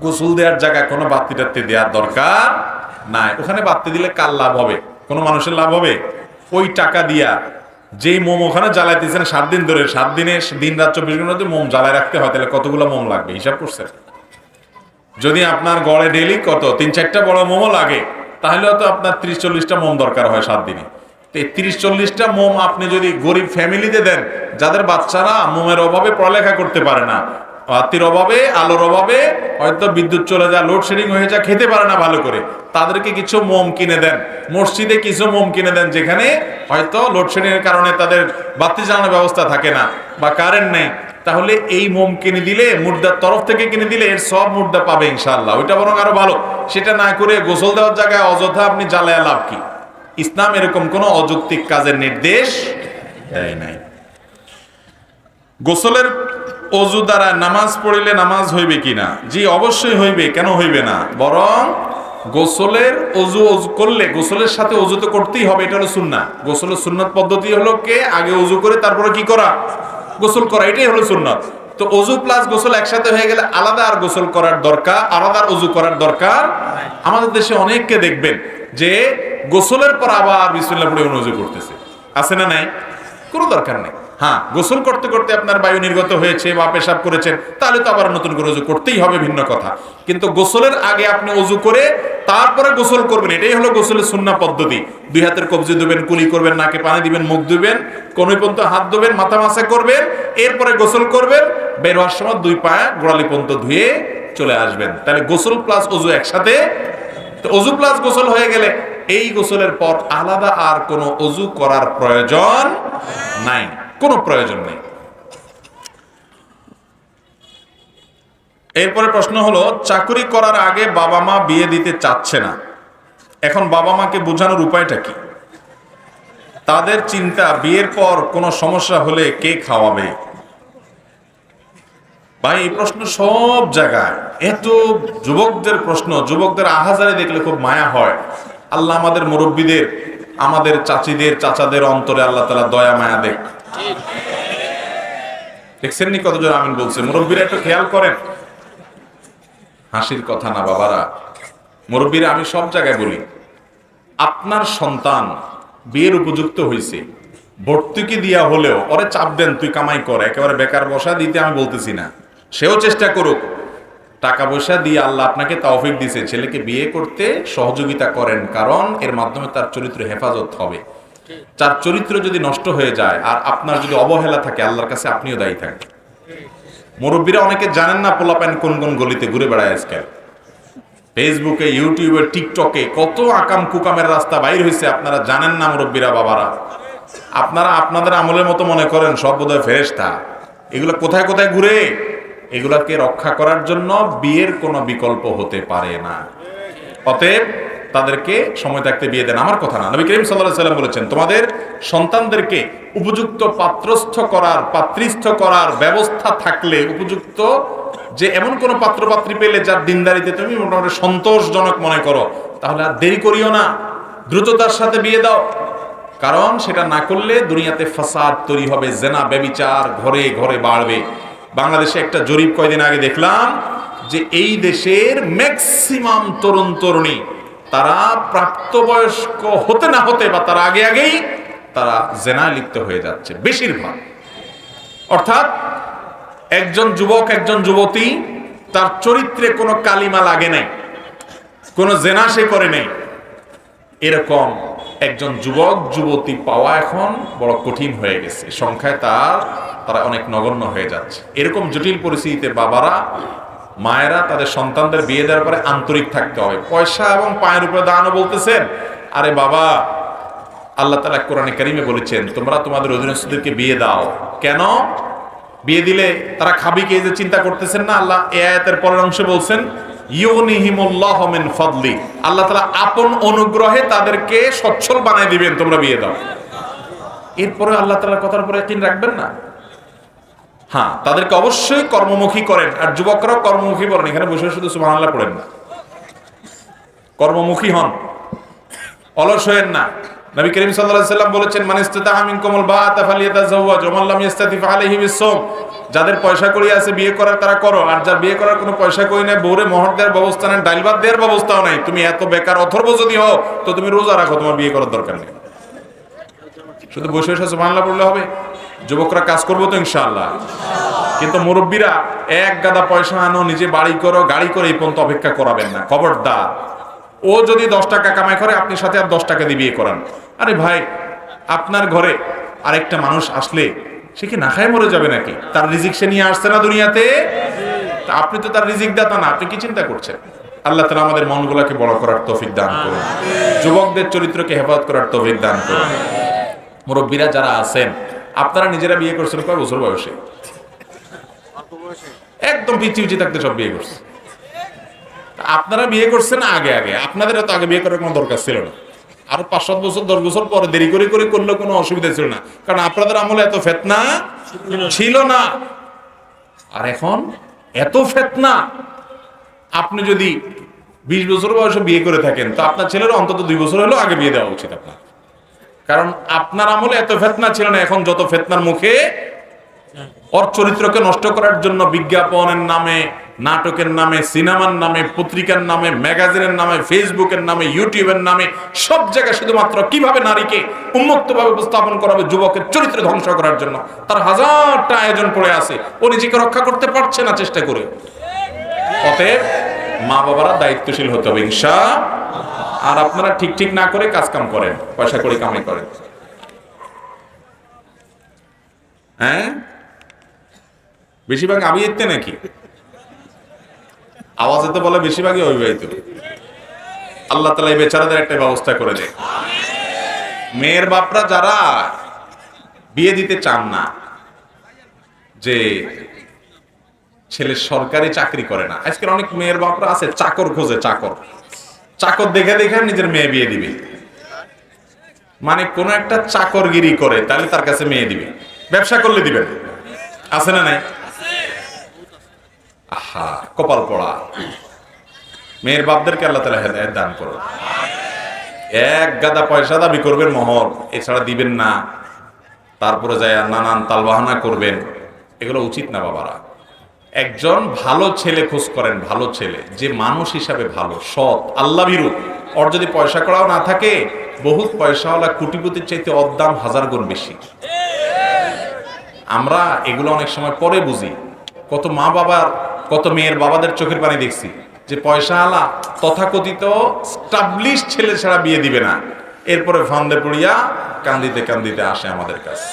গোসল দেওয়ার জায়গায় কোনো বাতি টাতি দেওয়ার দরকার নাই। ওখানে বাতি দিলে কার লাভ হবে? কোনো মানুষের লাভ হবে? ওই টাকা দিয়া যেই মোম ওখানে জ্বালাইতেছেন 7 দিন ধরে, 7 দিনে দিন রাত 24 ঘন্টা যদি মোম জ্বালায় রাখতে হয়, তাহলে কতগুলো মোম লাগবে হিসাব করছে? যদি আপনার গড়ে ডেইলি কত 3-4টা বড় মোমও লাগে, তাহলে তো আপনার 30-40টা মোম দরকার হয় 7 দিনে। 30-40টা মোম আপনি যদি গরিব ফ্যামিলিতে দেন, যাদের বাচ্চারা মোমের অভাবে পড়ালেখা করতে পারে না, বাতির অভাবে, আলোর অভাবে, হয়তো বিদ্যুৎ চলে যায়, লোডশেডিং হয়ে যায়, খেতে পারে না ভালো করে, তাদেরকে কিছু মোম কিনে দেন। মসজিদে কিছু মোম কিনে দেন, যেখানে হয়তো লোডশেডিং এর কারণে তাদের বাতি জ্বালানোর ব্যবস্থা থাকে না বা কারেন্ট নেই, তাহলে এই মোম কিনে দিলে, মুর্দার তরফ থেকে কিনে দিলে এর সব মুর্দা পাবে ইনশাআল্লাহ। ওইটা বরং আরো ভালো। সেটা না করে গোসল দেওয়ার জায়গায় অযথা আপনি জ্বালায়া লাভ কি? ইসলাম এরকম কোন অযৌক্তিক কাজের নির্দেশ দেয় নাই। গোসলের অজু দ্বারা নামাজ পড়িলে নামাজ হইবে কিনা? জি, অবশ্যই হইবে। কেন হইবে না? বরং গোসলের অজু করলে গোসলের সাথে অজু তো করতেই হবে, এটা হলো সুন্নাহ। গোসলের সুন্নাত পদ্ধতি হলো কে আগে অজু করে তারপরে কি করা? গোসল করা, এটাই হলো সুন্নাত। তো অজু প্লাস গোসল একসাথে হয়ে গেলে আলাদা আর গোসল করার দরকার, আলাদা অজু করার দরকার। আমাদের দেশে অনেককে দেখবেন যে গোসলের পর আবার বিসমিল্লাহ পড়ে অজু করতেছে, আছে না নাই? কোনো দরকার নেই। হ্যাঁ, গোসল করতে করতে আপনার বায়ু নির্গত হয়েছে বা পেশাব করেছেন, তাহলে তো আবার নতুন করে অজু করতেই হবে, ভিন্ন কথা। কিন্তু গোসলের আগে আপনি অজু করে তারপরে গোসল করবেন, এটাই হলো গোসলের সুন্নাহ পদ্ধতি। 2 হাতের কবজি ধুবেন, কুলি করবেন, নাকে পানি দিবেন, মুখ ধুবেন, কোন পর্যন্ত হাত ধুবেন, মাথা মাসা করবেন, এরপরে গোসল করবেন। বের হওয়ার সময় 2 পা গোড়ালি পর্যন্ত ধুয়ে চলে আসবেন। তাহলে গোসল প্লাস অজু একসাথে। তো অজু প্লাস গোসল হয়ে গেলে এই গোসলের পর আলাদা আর কোনো অজু করার প্রয়োজন নাই, কোনো প্রয়োজন নেই। এরপরে প্রশ্ন হলো, চাকরি করার আগে বাবা মা বিয়ে দিতে চাচ্ছে না, এখন বাবা মাকে বোঝানোর উপায়টা কি? তাদের চিন্তা বিয়ের পর কোনো সমস্যা হলে কে খাওয়াবে? ভাই, এই প্রশ্ন সব জায়গায়, এত যুবকদের প্রশ্ন, যুবকদের আহাজারি দেখলে খুব মায়া হয়। আল্লাহ আমাদের মুরব্বীদের, আমাদের চাচিদের, চাচাদের অন্তরে আল্লাহ তাআলা দয়া মায়া দেখ। দেখছেন নি কতজন আমিন বলছে? মুরব্বীরা একটু খেয়াল করেন। হাসির কথা না বাবারা, মুরব্বীরা, আমি সব জায়গায় বলি, আপনার সন্তান বিয়ের উপযুক্ত হয়েছে, ভর্তুকি দিয়া হলেও ওরে চাপ দেন, তুই কামাই কর, একেবারে বেকার বসা দিতে আমি বলতেছি না, সেও চেষ্টা করুক, টাকা পয়সা দিয়ে আল্লাহ আপনাকে তৌফিক দিয়েছে, ছেলেকে বিয়ে করতে সহযোগিতা করেন, কারণ এর মাধ্যমে তার চরিত্র হেফাজত হবে। তার চরিত্র যদি নষ্ট হয়ে যায় আর আপনার যদি অবহেলা থাকে, আল্লাহর কাছে আপনিও দায়ী থাকবেন। মুরব্বীরা অনেকে জানেন না পোলাপান কোন কোন গলিতে ঘুরে বেড়ায় আজকাল, ফেসবুকে, ইউটিউবে, টিকটকে কত আকাম কুকামের রাস্তা বাইর হয়েছে, আপনারা জানেন না মুরব্বীরা বাবারা। আপনারা আপনাদের আমলের মতো মনে করেন সব বোধহয় ফেরেশতা। এগুলো কোথায় কোথায় ঘুরে, এগুলাকে রক্ষা করার জন্য বিয়ের কোনো বিকল্প হতে পারে না। অতএব তাদেরকে সময় থাকতে বিয়ে দেন, আমার কথা না। নবী করিম সাল্লাল্লাহু আলাইহি ওয়াসাল্লাম বলেছেন, তোমাদের সন্তানদেরকে উপযুক্ত পাত্রস্থ করার, পাত্রীস্থ করার ব্যবস্থা থাকলে, উপযুক্ত যে এমন কোন পাত্রপাত্রী পেলে যার দিনদারিতে তুমি মোটামুটি সন্তোষজনক মনে করো, তাহলে আর দেরি করিও না, দ্রুততার সাথে বিয়ে দাও। কারণ সেটা না করলে দুনিয়াতে ফাসাদ তৈরি হবে, জেনা ব্যভিচার ঘরে ঘরে বাড়বে। বাংলাদেশে একটা জরিপ কয়দিন আগে দেখলাম যে এই দেশের ম্যাক্সিমাম তরুণ তরুণী তারা প্রাপ্তবয়স্ক হতে না হতে বা তার আগে আগেই তারা জেনায় লিপ্ত হয়ে যাচ্ছে বেশিরভাগ। অর্থাৎ একজন যুবক, একজন যুবতী, তার চরিত্রে কোনো কালিমা লাগে নাই, কোনো জেনা সে করে নেই, এরকম একজন যুবক যুবতী পাওয়া এখন বড় কঠিন হয়ে গেছে। সংখ্যায় তারা অনেক নগণ্য হয়ে যাচ্ছে। এরকম জটিল পরিস্থিতিতে বাবারা, মায়েরা তাদের সন্তানদের বিয়ে দেওয়ার পরে আন্তরিক থাকতে হবে। পয়সা এবং পায়ের উপরে দাঁড়ানো বলতেছেন, আরে বাবা, আল্লাহ তাআলা কোরআনে কারীমে বলেছেন তোমরা তোমাদের অধীনস্থদেরকে বিয়ে দাও। কেন বিয়ে দিলে তারা খাবি কে, যে চিন্তা করতেছেন না? আল্লাহ এই আয়াতের পরের অংশে বলছেন ইউনিহিমুল্লাহু মিন ফাদলি, আল্লাহ তাআলা আপন অনুগ্রহে তাদেরকে সচ্ছল বানায় দিবেন, তোমরা বিয়ে দাও। এরপরে আল্লাহ তাআলার কথার উপরে ইয়াকিন রাখবেন না? হ্যাঁ, তাদেরকে অবশ্যই কর্মমুখী করেন। আর যুবকরাও কর্মমুখী করেন, এখানে বসে শুধু সুবহানাল্লাহ পড়েন না, কর্মমুখী হন, অলস হয়েন না। নবী করিম সাল্লাল্লাহু আলাইহি ওয়াসাল্লাম বলেছেন মান ইসতাতা মিনকুমুল বাআতা ফালিয়াতাযাওয়াজ ওয়া মান লাম ইসতাতি ফাআলাইহি বিস-সাওম, যাদের পয়সা কড়ি আছে বিয়ে করার তারা করো, আর যার বিয়ে করার কোনো পয়সা কড়ি নাই, বউরে মোহর দেওয়ার ব্যবস্থা নেই, ডাল ভাত দেওয়ার ব্যবস্থাও নাই, তুমি এত বেকার অথর্ব যদি হও তো তুমি রোজা রাখো, তোমার বিয়ে করার দরকার নেই। শুধু বসে বসে সুবহানাল্লাহ পড়লে হবে? যুবকরা কাজ করবো তো ইনশাআল্লাহ। কিন্তু মুরব্বীরা এক গাদা পয়সা আনো, নিজে বাড়ি করো, গাড়ি করে এই পর্যন্ত অপেক্ষা করাবেন না, খবরদার। ও যদি 10 টাকা কামাই করে, আপনি সাথে আর 10 টাকা দিয়ে বিয়ে করান। আরে ভাই, আপনার ঘরে আরেকটা মানুষ আসলে সে কি না খায় মরে যাবে নাকি? তার রিজিক সে নিয়ে আসছে না দুনিয়াতে, তা আপনি তো তার রিজিক দাতা না, আপনি কি চিন্তা করছেন? আল্লাহ তাআলা আমাদের মনগুলোকে বড় করার তৌফিক দান করুন, যুবকদের চরিত্রকে হেফাজত করার তৌফিক দান করুন। মুরব্বীরা যারা আছেন, আপনারা নিজেরা বিয়ে করছেন কয় বছর বয়সে? একদম পিচি পিচি থাকতে সব বিয়ে করছে। আপনারা বিয়ে করছেন আগে আগে, আপনাদের তো আগে বিয়ে করার কোনো দরকার ছিল না। আরো 5-7 বছর 10 বছর পরে দেরি করে করে করলে কোনো অসুবিধা ছিল না, কারণ আপনাদের আমলে এত ফিতনা ছিল না। আর এখন এত ফিতনা। আপনি যদি 20 বছর বয়সে বিয়ে করে থাকেন, তো আপনার ছেলের অন্তত 2 বছর হলেও আগে বিয়ে দেওয়া উচিত আপনার, কারণ আপনার আমলে এত ফিতনা ছিল না। এখন যত ফিতনার মুখে, ওর চরিত্রকে নষ্ট করার জন্য বিজ্ঞাপনের নামে, নাটকের নামে, সিনেমার নামে, পত্রিকার নামে, ম্যাগাজিনের নামে, ফেসবুকের নামে, ইউটিউবের নামে, সব জায়গায় শুধুমাত্র কিভাবে নারীকে উন্মুক্তভাবে উপস্থাপন করা হবে যুবকের চরিত্র ধ্বংস করার জন্য তার হাজারটা আয়োজন পড়ে আছে, ও নিজেকে রক্ষা করতে পারছে না চেষ্টা করে। অতএব মা বাবারা দায়িত্বশীল হতে হবে ইনশাআল্লাহ। আর আপনারা ঠিক ঠিক না করে কাজ কাম করেন, পয়সা করে কামাই করেন। হ্যাঁ, বেশিরভাগ আবিয়েতে নাকি আওয়াজে তো বলে বেশিরভাগই অবিবাহিত। আল্লাহ তাআলা এই বেচারাদের একটা ব্যবস্থা করে দেয়। মেয়ের বাপরা যারা বিয়ে দিতে চান না, যে ছেলে সরকারি চাকরি করে না, আজকের অনেক মেয়ের বাপরা আছে চাকর খোঁজে, চাকর দেখে দেখে নিজের মেয়ে বিয়ে দিবে, মানে কোন একটা চাকরগিরি করে তাহলে তার কাছে মেয়ে দিবে, ব্যবসা করলে দিবেন, আছে না নাই? আহা, কপাল পড়া। মেয়ের বাপদেরকে আল্লাহ তাআলা হেদায়েত দান করুন। এক গাদা পয়সা দাবি করবেন মোহর, এছাড়া দিবেন না, তারপরে যায় নানান তালবাহানা করবেন, এগুলো উচিত না বাবারা। একজন ভালো ছেলে খোঁজ করেন, ভালো ছেলে যে মানুষ হিসাবে ভালো, সৎ, আল্লাহ ভীরু। ওর যদি পয়সা কড়াও না থাকে, বহুত পয়সাওয়ালা কোটিপতির চাইতে ওর দাম 1000 গুণ বেশি। আমরা এগুলো অনেক সময় পরে বুঝি। কত মা বাবার, কত মেয়ের বাবাদের চোখের পানি দেখছি যে পয়সাওয়ালা তথাকথিত স্টাবলিশ ছেলে ছাড়া বিয়ে দিবে না, এরপরে ফান্দে পড়িয়া কান্দিতে কান্দিতে আসে আমাদের কাছে।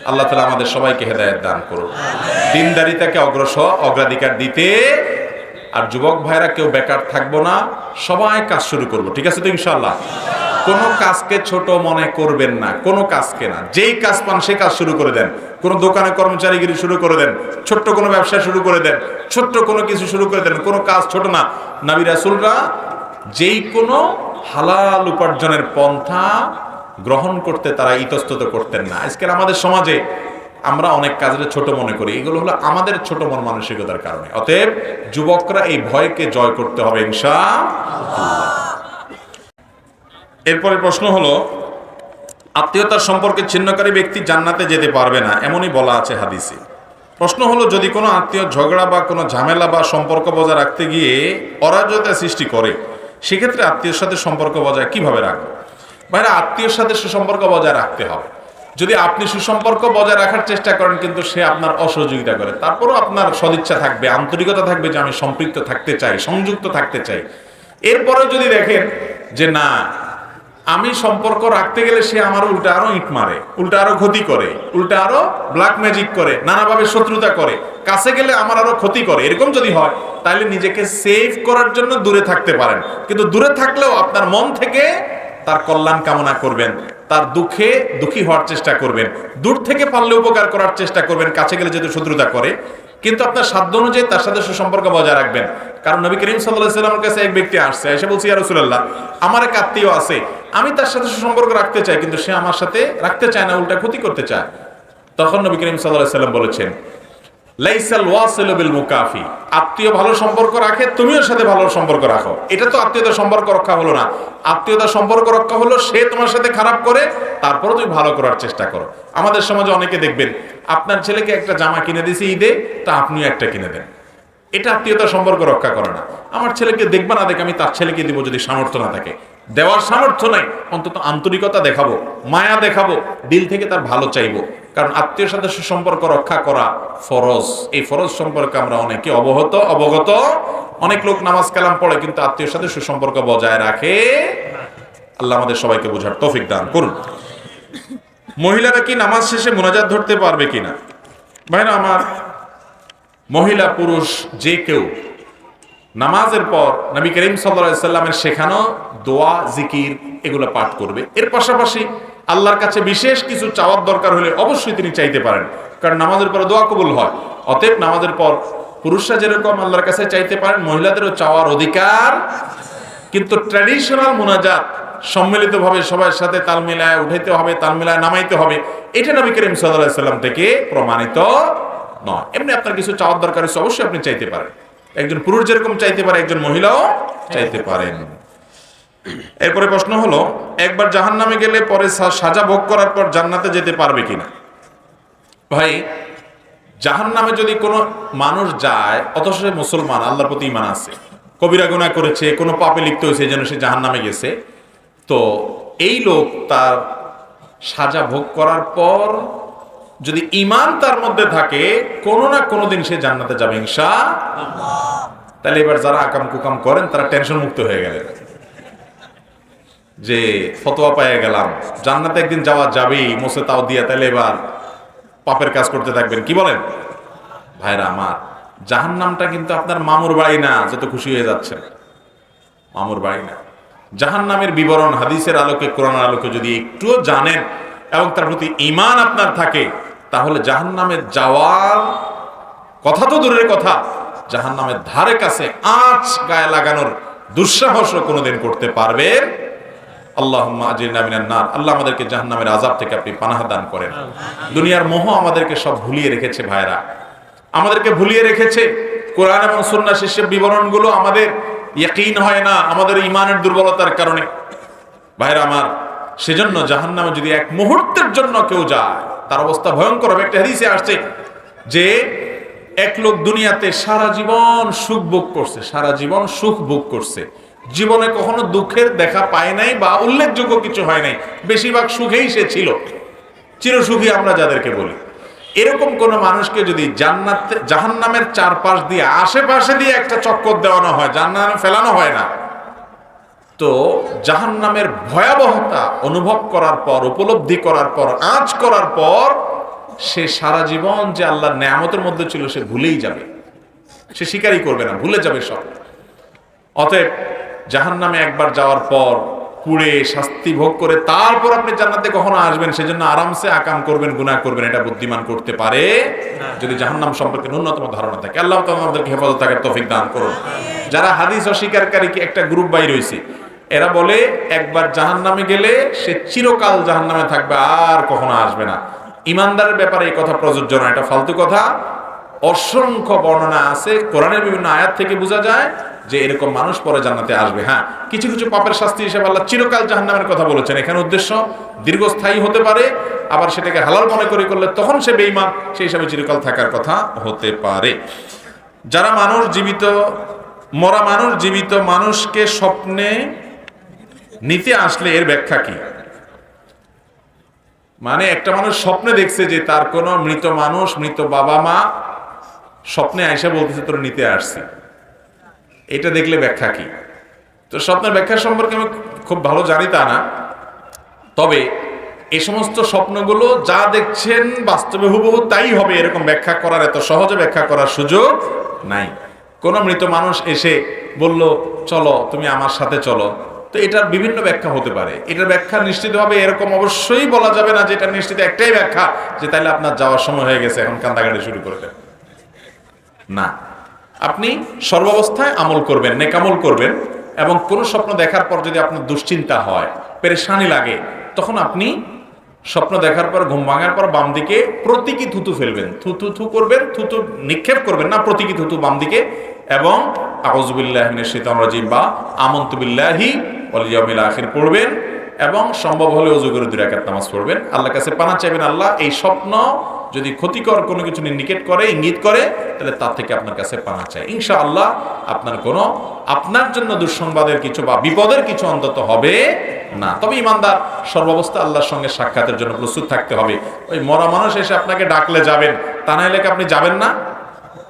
আল্লাহ তাআলা আমাদের সবাইকে হেদায়েত দান করুন, দিনদারিতাকে অগ্রাধিকার দিতে। আর যুবক ভাইরা কেউ বেকার থাকবো না, সবাই কাজ শুরু করবো, ঠিক আছে তো ইনশাআল্লাহ? কোনো কাজকে ছোট মনে করবেন না, কোনো কাজকে না, যেই কাজ পান সেই কাজ শুরু করে দেন। কোনো দোকানে কর্মচারীগিরি শুরু করে দেন, ছোট্ট কোনো ব্যবসা শুরু করে দেন, ছোট্ট কোনো কিছু শুরু করে দেন, কোনো কাজ ছোট না। নবী রাসূলরা যেই কোনো হালাল উপার্জনের পন্থা গ্রহণ করতে তারা ইতস্তত করতেন না। আজকাল আমাদের সমাজে আমরা অনেক কাজে ছোট মনে করি, এগুলো হলো আমাদের ছোট মন মানসিকতার কারণে। অতএব যুবকরা এই ভয়কে জয় করতে হবে ইনশাআল্লাহ। এরপরে প্রশ্ন হলো, আত্মীয়তার সম্পর্কে ছিন্নকারী ব্যক্তি জান্নাতে যেতে পারবে না, এমনই বলা আছে হাদিসে। প্রশ্ন হলো, যদি কোনো আত্মীয় ঝগড়া বা কোনো ঝামেলা বা সম্পর্ক বজায় রাখতে গিয়ে অরাজকতা সৃষ্টি করে, সেক্ষেত্রে আত্মীয়ের সাথে সম্পর্ক বজায় কিভাবে রাখবে? ভাইরা, আত্মীয়ের সাথে সুসম্পর্ক বজায় রাখতে হবে। যদি আপনি সুসম্পর্ক বজায় রাখার চেষ্টা করেন কিন্তু সে আপনার অসহযোগিতা করে, তারপরও আপনার সদিচ্ছা থাকবে, আন্তরিকতা থাকবে যে আমি সম্পৃক্ত থাকতে চাই, সংযুক্ত থাকতে চাই। এরপরে যদি দেখেন যে না, আমি সম্পর্ক রাখতে গেলে সে আমার উল্টা আরো ইট মারে, উল্টা আরো ক্ষতি করে, উল্টা আরো ব্ল্যাক ম্যাজিক করে, নানাভাবে শত্রুতা করে, কাছে গেলে আমার আরো ক্ষতি করে, এরকম যদি হয় তাহলে নিজেকে সেভ করার জন্য দূরে থাকতে পারেন। কিন্তু দূরে থাকলেও আপনার মন থেকে তার কল্যাণ কামনা করবেন, তার দুঃখে দুঃখী হওয়ার চেষ্টা করবেন, দূর থেকে পারলে উপকার করার চেষ্টা করবেন, কাছে গেলে যেহেতু শত্রুতা করে। কিন্তু আপনার সাধ্য অনুযায়ী তার সাথে সুসম্পর্ক বজায় রাখবেন। কারণ নবী করিম সাল্লাল্লাহু আলাইহি ওয়াসাল্লামের কাছে এক ব্যক্তি আসছে, এসে বলছে, ইয়া রাসূলুল্লাহ, আমার এক আত্মীয় আছে, আমি তার সাথে সুসম্পর্ক রাখতে চাই, কিন্তু সে আমার সাথে রাখতে চায় না, উল্টা ক্ষতি করতে চায়। তখন নবী করিম সাল্লাল্লাহু আলাইহি ওয়াসাল্লাম বলেছেন, লাইসাল ওয়াসিলু বিল মুকাফি, আত্মীয় ভালো সম্পর্ক রাখে, তুমিও সাথে ভালো সম্পর্ক রাখো। এটা তো আত্মীয়তার সম্পর্ক রক্ষা হলো না। আত্মীয়তার সম্পর্ক রক্ষা হলো সে তোমার সাথে খারাপ করে, তারপরে তুমি ভালো করার চেষ্টা করো। আমাদের সমাজে অনেকে দেখবেন, আপনার ছেলেকে একটা জামা কিনে দিয়েছে ঈদে, তা আপনিও একটা কিনে দেন। এটা আত্মীয়তার সম্পর্ক রক্ষা করে না। আমার ছেলেকে দেখবা না দেখে আমি তার ছেলেকে দিব, যদি সামর্থ্য না থাকে, দেওয়ার সামর্থ্য নাই, অন্তত আন্তরিকতা দেখাবো, মায়া দেখাবো, দিল থেকে তার ভালো চাইবো। কারণ আত্মীয়ের সাথে সুসম্পর্ক রক্ষা করা ফরজ। এই ফরজ সম্পর্কে আমরা অনেকে অবগত। অনেক লোক নামাজ কালাম পড়ে কিন্তু আত্মীয়ের সাথে সুসম্পর্ক বজায় রাখে। আল্লাহ আমাদের সবাইকে বোঝার তৌফিক দান করুন। মহিলারা কি নামাজ শেষে মুনাজাত ধরতে পারবে কিনা? ভাইরা আমার, মহিলা পুরুষ যে কেউ নামাজের পর নবী করিম সাল্লাল্লাহু আলাইহি সাল্লামের শেখানো দোয়া, জিকির এগুলো পাঠ করবে। এর পাশাপাশি আল্লাহর কাছে বিশেষ কিছু চাওয়ার দরকার হলে অবশ্যই তিনি চাইতে পারেন, কারণ নামাজের পর দোয়া কবুল হয়। অতএব নামাজের পর পুরুষরা যেরকম আল্লাহর কাছে চাইতে পারেন, মহিলাদেরও চাওয়ার অধিকার। কিন্তু ট্র্যাডিশনাল মুনাজাত সম্মিলিতভাবে সবার সাথে তাল মিলায় উঠাইতে হবে, তাল মিলায় নামাইতে হবে, এটা নবী করিম সাল্লাল্লাহু আলাইহি সাল্লাম থেকে প্রমাণিত নয়। এমনি আপনার কিছু চাওয়ার দরকার আছে, অবশ্যই আপনি চাইতে পারেন। একজন পুরুষ যেরকম চাইতে পারে, একজন মহিলাও চাইতে পারেন। এরপরে প্রশ্ন হলো, একবার জাহান্নামে গেলে পরে সাজা ভোগ করার পর জান্নাতে যেতে পারবে কিনা? ভাই, জাহান্নামে যদি কোনো মানুষ যায় অথচ সে মুসলমান, আল্লাহর প্রতি ঈমান আছে, কবিরা গুনাহ করেছে, কোনো পাপে লিপ্ত হয়েছে, যেন সে জাহান্নামে গেছে, তো এই লোক তার সাজা ভোগ করার পর যদি ঈমান তার মধ্যে থাকে, কোনো না কোনো দিন সে জান্নাতে যাবে ইনশাআল্লাহ। তাহলে এবার যারা আকাম কুকাম করেন তারা টেনশন মুক্ত হয়ে গেলেন যে ফতোয়া পেয়ে গেলাম, জান্নাতে একদিন যাওয়া যাবেই, মোসে তাও দিয়া, তাহলে এবার পাপের কাজ করতে থাকবেন। কি বলেন ভাইরা আমার? জাহান্নামটা কিন্তু আপনার মামুর বাড়ি না, যত খুশি হয়ে যাচ্ছেন, মামুর বাড়ি না। জাহান্নামের বিবরণ হাদিসের আলোকে, কোরআনের আলোকে যদি একটুও জানেন এবং তার প্রতি ঈমান আপনার থাকে, তাহলে জাহান্নামে যাওয়ার কথা তো দূরের কথা, জাহান্নামের ধারে কাছে আঁচ গায়ে লাগানোর দুঃসাহসও কোনোদিন করতে পারবেন। আল্লাহুম্মা আজিরনা মিনান নার। আল্লাহ আমাদেরকে জাহান্নামের আযাব থেকে আপনি পানাহ দান করেন। দুনিয়ার মোহ আমাদেরকে সব ভুলিয়ে রেখেছে ভাইরা, আমাদেরকে ভুলিয়ে রেখেছে। কোরআন এবং সুন্নাহ শেষের বিবরণগুলো আমাদের ইয়াকিন হয় না, আমাদের ঈমানের দুর্বলতার কারণে। ভাইরা আমার, সেজন্য জাহান্নামে যদি এক মুহূর্তের জন্য কেউ যায়, তার অবস্থা ভয়ঙ্কর হবে। একটা হাদিসে আসছে যে এক লোক দুনিয়াতে সারা জীবন সুখ ভোগ করছে, সারা জীবন সুখ ভোগ করছে, জীবনে কখনো দুঃখের দেখা পায় নাই বা উল্লেখযোগ্য কিছু হয় নাই, বেশিরভাগ সুখেই সে ছিল, চিরসুখী আমরা যাদেরকে বলি। এরকম কোন মানুষকে যদি জান্নাতে জাহান্নামের চারপাশ দিয়ে আশেপাশে দিয়ে একটা চক্কর দেওয়ানো হয়, জাহান্নামে ফেলানো হয় না, তো জাহান্নামের ভয়াবহতা অনুভব করার পর, উপলব্ধি করার পর, আঁচ করার পর সে সারা জীবন যে আল্লাহর নেয়ামতের মধ্যে ছিল সে ভুলেই যাবে, সে স্বীকারই করবে না, ভুলে যাবে সব। অতএব জাহান্নামে একবার যাওয়ার পর পুড়ে শাস্তি ভোগ করে তারপর আপনি জান্নাতে কখনো আসবেন, সেজন্য আরামসে আকাম করবেন, গুনাহ করবেন, এটা বুদ্ধিমান করতে পারে যদি জাহান্নাম সম্পর্কে ন্যূনতম ধারণা থাকে। আল্লাহ তাআলা আমাদেরকে হেফাজত থাকার তৌফিক দান করুন। যারা হাদিস অস্বীকারী একটা গ্রুপ বাইর হইছে, এরা বলে একবার জাহান্নামে গেলে সে চিরকাল জাহান্নামে থাকবে, আর কখনো আসবে না। ইমানদারের ব্যাপারে এই কথা প্রযোজ্য না, এটা ফালতু কথা। অসংখ্য বর্ণনা আছে, কোরআনের বিভিন্ন আয়াত থেকে বোঝা যায় যে এরকম মানুষ পরে জান্নাতে আসবে। হ্যাঁ, কিছু কিছু পাপের শাস্তি হিসেবে আল্লাহ চিরকাল জাহান্নামের কথা বলেছেন। এখানে উদ্দেশ্য দীর্ঘস্থায়ী হতে পারে, আবার সেটাকে হালাল মনে করে করলে তখন সে বেঈমান, সেই হিসাবে চিরকাল থাকার কথা হতে পারে। যারা মানুষ জীবিত, মরা মানুষ জীবিত মানুষকে স্বপ্নে নিতে আসলে এর ব্যাখ্যা কি? মানে একটা মানুষ স্বপ্নে দেখছে যে তার কোনো মৃত মানুষ, মৃত বাবা মা স্বপ্নে আয়সা বলতেছে তোর নিতে আসছি, এটা দেখলে ব্যাখ্যা কি? তো স্বপ্নের ব্যাখ্যা সম্পর্কে আমি খুব ভালো জানি তা না, তবে এই সমস্ত স্বপ্নগুলো যা দেখছেন বাস্তবে হুবহু তাই হবে এরকম ব্যাখ্যা করার, এত সহজে ব্যাখ্যা করার সুযোগ নাই। কোন মৃত মানুষ এসে বলল চলো তুমি আমার সাথে চলো, তো এটার বিভিন্ন ব্যাখ্যা হতে পারে। এটার ব্যাখ্যা নিশ্চিতভাবে এরকম অবশ্যই বলা যাবে না যে এটা নিশ্চিত একটাই ব্যাখ্যা যে তাইলে আপনার যাওয়ার সময় হয়ে গেছে, এখন কান্দাকাটি শুরু করে দেন না। আপনি সর্বাবস্থায় আমল করবেন, নেকামল করবেন, এবং কোন স্বপ্ন দেখার পর যদি আপনার দুশ্চিন্তা হয়, পেরেশানি লাগে, তখন আপনি স্বপ্ন দেখার পর, ঘুম ভাঙার পর বাম দিকে প্রতীকী থুতু ফেলবেন, থুতু থু করবেন, থুতু নিক্ষেপ করবেন না, প্রতীকী থুতু বাম দিকে, এবং আউযু বিল্লাহি মিনাশ শাইতানির রাজিম বা আমানতু বিল্লাহি ওয়াল ইয়াউমিল আখির পড়বেন, এবং সম্ভব হলে ওযু করে 2 রাকাত নামাজ পড়বেন। আল্লাহর কাছে পানাহ চাইবেন, আল্লাহ এই স্বপ্ন যদি ক্ষতিকর কোনো কিছু ইন্ডিকেট করে, ইঙ্গিত করে, তাহলে তার থেকে আপনার কাছে পানাহ চাই। ইনশাআল্লাহ আপনার কোনো, আপনার জন্য দুঃসংবাদের কিছু বা বিপদের কিছু অন্তত হবে না। তবে ইমানদার সর্বাবস্থা আল্লাহর সঙ্গে সাক্ষাতের জন্য প্রস্তুত থাকতে হবে। ওই মরা মানুষ এসে আপনাকে ডাকলে যাবেন, তা না হলে আপনি যাবেন না,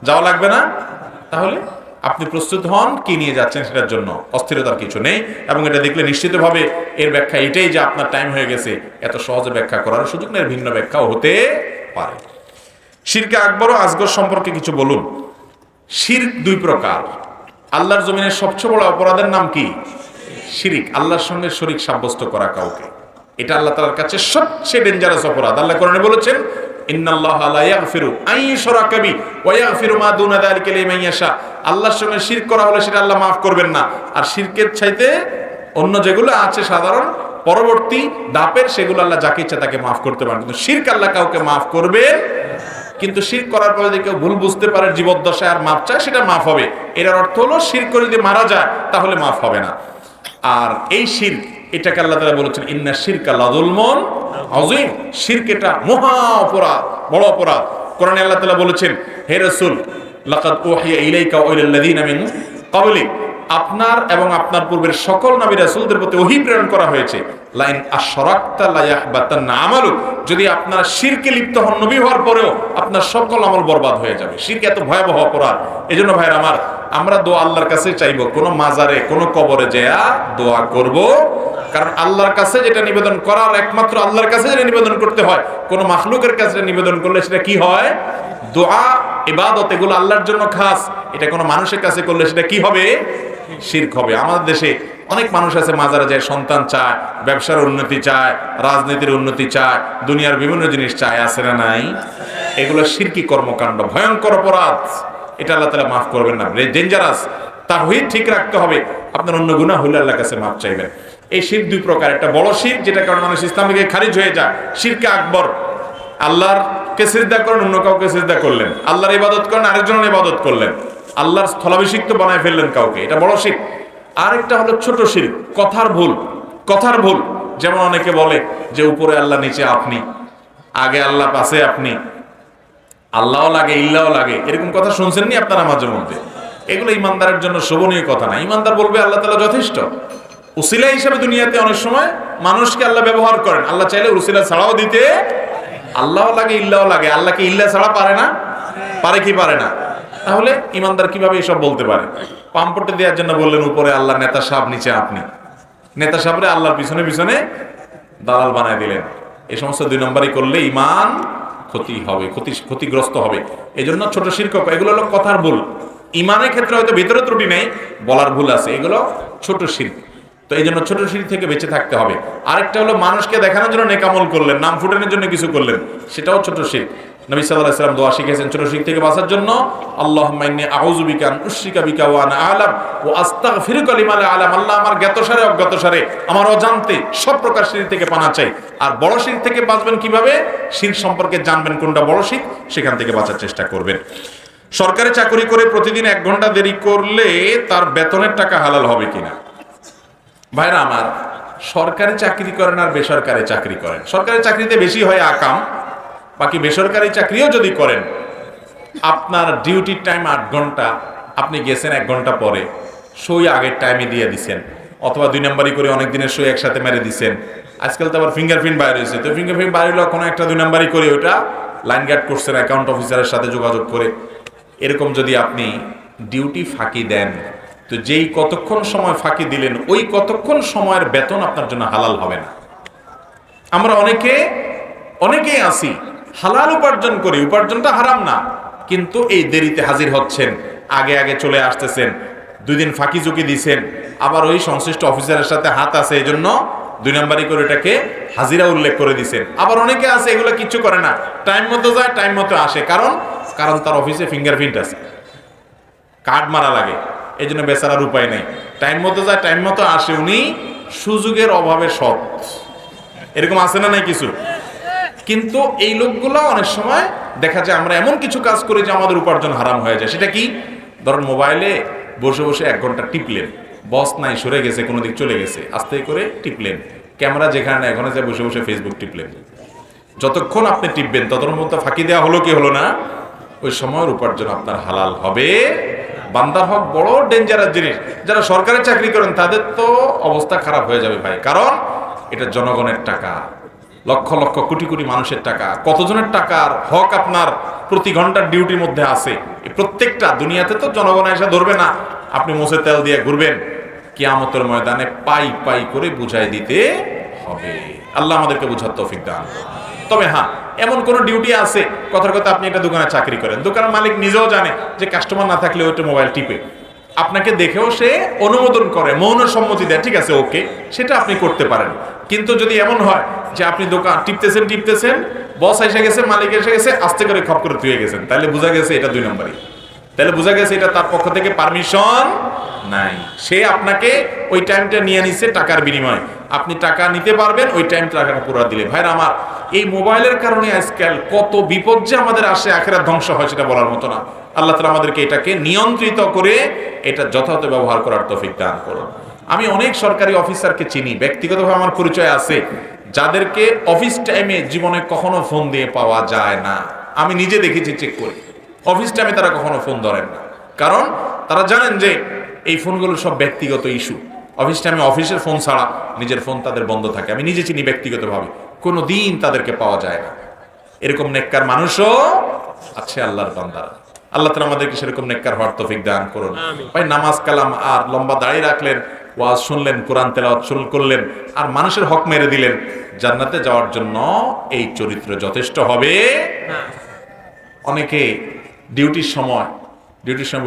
যাওয়া লাগবে না। তাহলে আপনি প্রস্তুত হন, কি নিয়ে যাচ্ছেন সেটার জন্য, অস্থিরতার কিছু নেই। এবং এটা দেখলে নিশ্চিতভাবে এর ব্যাখ্যা এটাই যে আপনার টাইম হয়ে গেছে, এত সহজে ব্যাখ্যা করার সুযোগ নেই, ভিন্ন ব্যাখ্যাও হতে পারে। শিরকে আকবর ও আসগর সম্পর্কে কিছু বলুন। শিরক 2 প্রকার। আল্লাহর জমিনের সবচেয়ে বড় অপরাধের নাম কি? শিরিক, আল্লাহর সঙ্গে শরীক সাব্যস্ত করা কাউকে। এটা আল্লাহ তাআলার কাছে সবচেয়ে ডেঞ্জারাস অপরাধ। আল্লাহ কোরআনে বলেছেন ইন্নাল্লাহা লা ইয়াগফিরু আন ইউশরাকা বিহি ওয়া ইয়াগফিরু মা দুনা যালিকা লিমান ইয়াশা। আল্লাহর সঙ্গে শিরক করা হলে সেটা আল্লাহ মাফ করবেন না, আর শিরকের চাইতে অন্য যেগুলো আছে সাধারণ পরবর্তী ধাপের, সেগুলো আল্লাহ যাকে ইচ্ছা তাকে মাফ করতে পারেন, কিন্তু শিরক আল্লাহ কাউকে মাফ করবে। কিন্তু শিরক করার পরে যদি কেউ ভুল বুঝতে পারে, জীবদ্দশায় আর মাফ চায়, সেটা মাফ হবে। এর অর্থ হলো শিরক করে যদি মারা যায় তাহলে মাফ হবে না। আর এই শিরক, এটাকে আল্লাহ তাআলা বলেছেন ইন্না শিরকা লাযুলমুন আযীম। শিরক এটা মহা অপরাধ, বড় অপরাধ। কোরআনে আল্লাহ তাআলা বলেছেন, হে রাসূল লাকাদ উহিয়া ইলাইকা ওয়া ইলাল লাযিনা মিন ক্বাবলিক, আপনার এবং আপনার পূর্বের সকল নবী রাসূলদের প্রতি ওহী প্রেরণ করা হয়েছে, লাইন আশরাকতা লা ইয়াহবাতান্না আমালুক, যদি আপনারা শিরকে লিপ্ত হন নবী হওয়ার পরেও আপনার সকল আমল বরবাদ হয়ে যাবে। শিরক এত ভয়াবহ অপরাধ। এজন্য ভাইরা আমার, আমরা দোয়া আল্লাহর কাছে চাইবো, কোনো মাজারে কোনো কবরে যেয়া দোয়া করব, কারণ আল্লাহর কাছে যেটা নিবেদন করার, একমাত্র আল্লাহর কাছে যেটা নিবেদন করতে হয়, কোনো মাখলুকের কাছে নিবেদন করলে সেটা কি হয়? দোয়া, ইবাদত, এগুলো আল্লাহর জন্য খাস। এটা কোনো মানুষের কাছে করলে সেটা কি হবে? শিরক হবে। আমাদের দেশে অনেক মানুষ আছে মাজারে যায়, সন্তান চায়, ব্যবসার উন্নতি চায়, রাজনীতির উন্নতি চায়, দুনিয়ার বিভিন্ন জিনিস চায়, আছে না নাই? এগুলো শিরকি কর্মকাণ্ড, ভয়ঙ্কর অপরাধ। এটা আল্লাহ তাআলা মাফ করবেন না, ডেঞ্জারাস। তাওহীদ ঠিক রাখতে হবে। আপনার অন্য গুনাহ হলে আল্লাহর কাছে মাফ চাইবেন। এই শিরক 2 প্রকার। একটা বড় শিরক, যেটা কারণে মানুষ ইসলাম থেকে খারিজ হয়ে যায়, শিরকে আকবর। আল্লাহরকে সিজদা করেন, অন্য কাউকে সিজদা করলেন, আল্লাহর ইবাদত করেন, আরেকজনের ইবাদত করলেন, আল্লাহর স্থলাভিষিক্ত বানায় ফেললেন কাউকে, এটা বড় শিরক। আরেকটা হলো ছোট শিরক, কথার ভুল। কথার ভুল, যেমন অনেকে বলে যে উপরে আল্লাহ, নিচে আপনি, আগে আল্লাহ, পাশে আপনি, আল্লাহও লাগে ইল্লাও লাগে, এরকম কথা শুনছেন নি আপনারা মাঝে মধ্যে? এগুলো ইমানদারের জন্য শোভনীয় কথা না। ইমানদার বলবে আল্লাহ তাআলা যথেষ্ট। উসিলা হিসেবে দুনিয়াতে অনেক সময় মানুষকে আল্লাহ ব্যবহার করেন, আল্লাহ চাইলে উসিলা ছাড়াও দিতে। আল্লাহও লাগে ইল্লাও লাগে, আল্লাহকে ইল্লা ছাড়া পারে না? পারে কি পারে না? তাহলে ইমানদার কিভাবে এসব বলতে পারে? পাম্পটে দেওয়ার জন্য বললেন উপরে আল্লাহ, নেতা সাহেব নিচে আপনি। নেতা সাহেবরে আল্লাহর পিছনে পিছনে দালাল বানায় দিলেন। এই সমস্ত দুই নম্বরই করলে ইমান ক্ষতি হবে, ক্ষতিগ্রস্ত হবে। এই জন্য ছোট শিরক, এগুলো হলো কথার ভুল। ইমানের ক্ষেত্রে হয়তো ভিতরে ত্রুটি নেই, বলার ভুল আছে, এগুলো ছোট শিরক। তো এই জন্য ছোট শিরক থেকে বেঁচে থাকতে হবে। আরেকটা হলো মানুষকে দেখানোর জন্য নেকামল করলেন, নাম ফুটানোর জন্য কিছু করলেন, সেটাও ছোট শিরক। নবী সাল্লাল্লাহু আলাইহি ওয়াসাল্লাম দোয়া শিখিয়েছেন ছোট শিরক থেকে বাঁচার জন্য, আল্লাহুম্মা ইন্নী আউযু বিকা আন উশরিকা বিকা ওয়া আনা আ'লাম ওয়া আস্তাগফিরুকা লিমা লা আ'লাম। আল্লাহ, আমার জ্ঞাতসারে অজ্ঞাতসারে আমার অজান্তে সব প্রকার শিরক থেকে পানাহ চাই। আর বড় শিরক থেকে বাঁচবেন কিভাবে? শিরক সম্পর্কে জানবেন কোনটা বড় শিরক, সেখান থেকে বাঁচার চেষ্টা করবেন। সরকারি চাকরি করে প্রতিদিন 1 ঘন্টা দেরি করলে তার বেতনের টাকা হালাল হবে কিনা? ভাইরা আমার, সরকারি চাকরি করেন আর বেসরকারি চাকরি করেন, সরকারি চাকরিতে বেশি হয় আকাম, বাকি বেসরকারি চাকরিও যদি করেন, আপনার ডিউটির টাইম 8 ঘন্টা, আপনি গেছেন 1 ঘন্টা পরে, সই আগের টাইমে দিয়ে দিচ্ছেন, অথবা 2 নম্বরই করে অনেক দিনের সই একসাথে মেরে দিচ্ছেন। আজকাল তো আবার ফিঙ্গারপ্রিন্ট বাইরে হয়েছে, তো ফিঙ্গারপ্রিন্ট বাইরে হলো কোনো একটা 2 নম্বরই করে ওইটা লাইন গার্ড করছেন অ্যাকাউন্ট অফিসারের সাথে যোগাযোগ করে। এরকম যদি আপনি ডিউটি ফাঁকি দেন, তো যেই কতক্ষণ সময় ফাঁকি দিলেন ওই কতক্ষণ সময়ের বেতন আপনার জন্য হালাল হবে না। আমরা অনেকেই আছি হালাল উপার্জন করি, উপার্জনটা হারাম না, কিন্তু এই দেরিতে হাজির হচ্ছেন, আগে আগে চলে আসতেছেন, 2 দিন ফাঁকি ঝুঁকি দিছেন, আবার ওই সংশ্লিষ্ট অফিসারের সাথে হাত আছে, এই জন্য 2 নম্বরই করে এটাকে হাজিরা উল্লেখ করে দিছেন। আবার অনেকে আছে এগুলো কিচ্ছু করে না, টাইম মতো যায়, টাইম মতো আসে, কারণ তার অফিসে ফিঙ্গারপ্রিন্ট আছে, কার্ড মারা লাগে, এই জন্য বেচারার উপায় নেই, টাইম মতো যায়, টাইম মতো আসে। উনি সুযোগের অভাবে সৎ, এরকম আছে না নাই কিছু? কিন্তু এই লোকগুলো অনেক সময় দেখা যায় আমরা এমন কিছু কাজ করি যে আমাদের উপার্জন হারাম হয়ে যায়। সেটা কি? ধরুন মোবাইলে বসে বসে 1 ঘন্টা টিপলেন, বস নাই, সরে গেছে, কোনো দিক চলে গেছে, আস্তে করে টিপলেন, ক্যামেরা যেখানে না এখানে যায় বসে বসে ফেসবুক টিপলেন। যতক্ষণ আপনি টিপবেন ততক্ষণ মধ্যে ফাঁকি দেওয়া হলো কি হলো না? ওই সময়ের উপার্জন আপনার হালাল হবে। বান্দার হক বড় ডেঞ্জারাস জিনিস। যারা সরকারি চাকরি করেন তাদের তো অবস্থা খারাপ হয়ে যাবে ভাই, কারণ এটা জনগণের টাকা, লক্ষ লক্ষ কোটি কোটি মানুষের টাকা, কতজনের টাকার হক আপনার প্রতি ঘন্টার ডিউটির মধ্যে আছে। এই প্রত্যেকটা দুনিয়াতে তো জনগণ এসে ধরবে না, আপনি মোছে তেল দিয়ে ঘুরবেন, কিয়ামতের ময়দানে পাই পাই করে বুঝাই দিতে হবে। আল্লাহ আমাদেরকে বুঝার তৌফিক দান। তবে হ্যাঁ, এমন কোন ডিউটি আছে, কথার কথা আপনি একটা দোকানে চাকরি করেন, দোকানের মালিক নিজেও জানে যে কাস্টমার না থাকলে ওইটা মোবাইল টিপে, আপনাকে দেখেও সে অনুমোদন করে, মৌন সম্মতি দেয়, ঠিক আছে ওকে, সেটা আপনি করতে পারেন। কিন্তু যদি এমন হয় যে আপনি দোকান টিপতেছেন, বস এসে গেছে, মালিক এসে গেছে, আস্তে করে খপ করে ধুয়ে গেছেন, তাহলে বোঝা গেছে এটা 2 নম্বরই, তাহলে বোঝা গেছে এটা তার পক্ষ থেকে পারমিশন নাই। সে আপনাকে ওই টাইমটা নিয়ে নিচ্ছে টাকার বিনিময়ে, আপনি টাকা নিতে পারবেন ওই টাইম, টাকাটা পুরো দিলে। ভাইরা আমার, এই মোবাইলের কারণে আজকাল কত বিপদ যে আমাদের আসে, আখিরাত ধ্বংস হয় সেটা বলার মতো না। আল্লাহ তাআলা আমাদেরকে এটাকে নিয়ন্ত্রিত করে এটা যথাযথ ব্যবহার করার তৌফিক দান করুন। আমি অনেক সরকারি অফিসারকে চিনি, ব্যক্তিগতভাবে আমার পরিচয় আছে, যাদেরকে অফিস টাইমে জীবনে কখনো ফোন দিয়ে পাওয়া যায় না। আমি নিজে দেখেছি, চেক করে, অফিস টাইমে তারা কখনো ফোন ধরেন না, কারণ তারা জানেন যে এই ফোনগুলো সব ব্যক্তিগত ইস্যু। অফিস টাইমে অফিসের ফোন ছাড়া নিজের ফোন তাদের বন্ধ থাকে। আমি নিজে চিনি ব্যক্তিগতভাবে, কোনো দিন তাদেরকে পাওয়া যায় না। এরকম নেককার মানুষও আছে আল্লাহর বান্দারা। আল্লাহ তাআলা আমাদেরকে সেরকম নেককার হওয়ার তৌফিক দান করুন। ভাই, নামাজ কালাম আর লম্বা দাঁড়িয়ে রাখলেন, ওয়াজ শুনলেন, কোরআন তেলাওয়াত করলেন, আর মানুষের হক মেরে দিলেন, জান্নাতে যাওয়ার জন্য এই চরিত্র যথেষ্ট হবে না। অনেকে ডিউটির সময়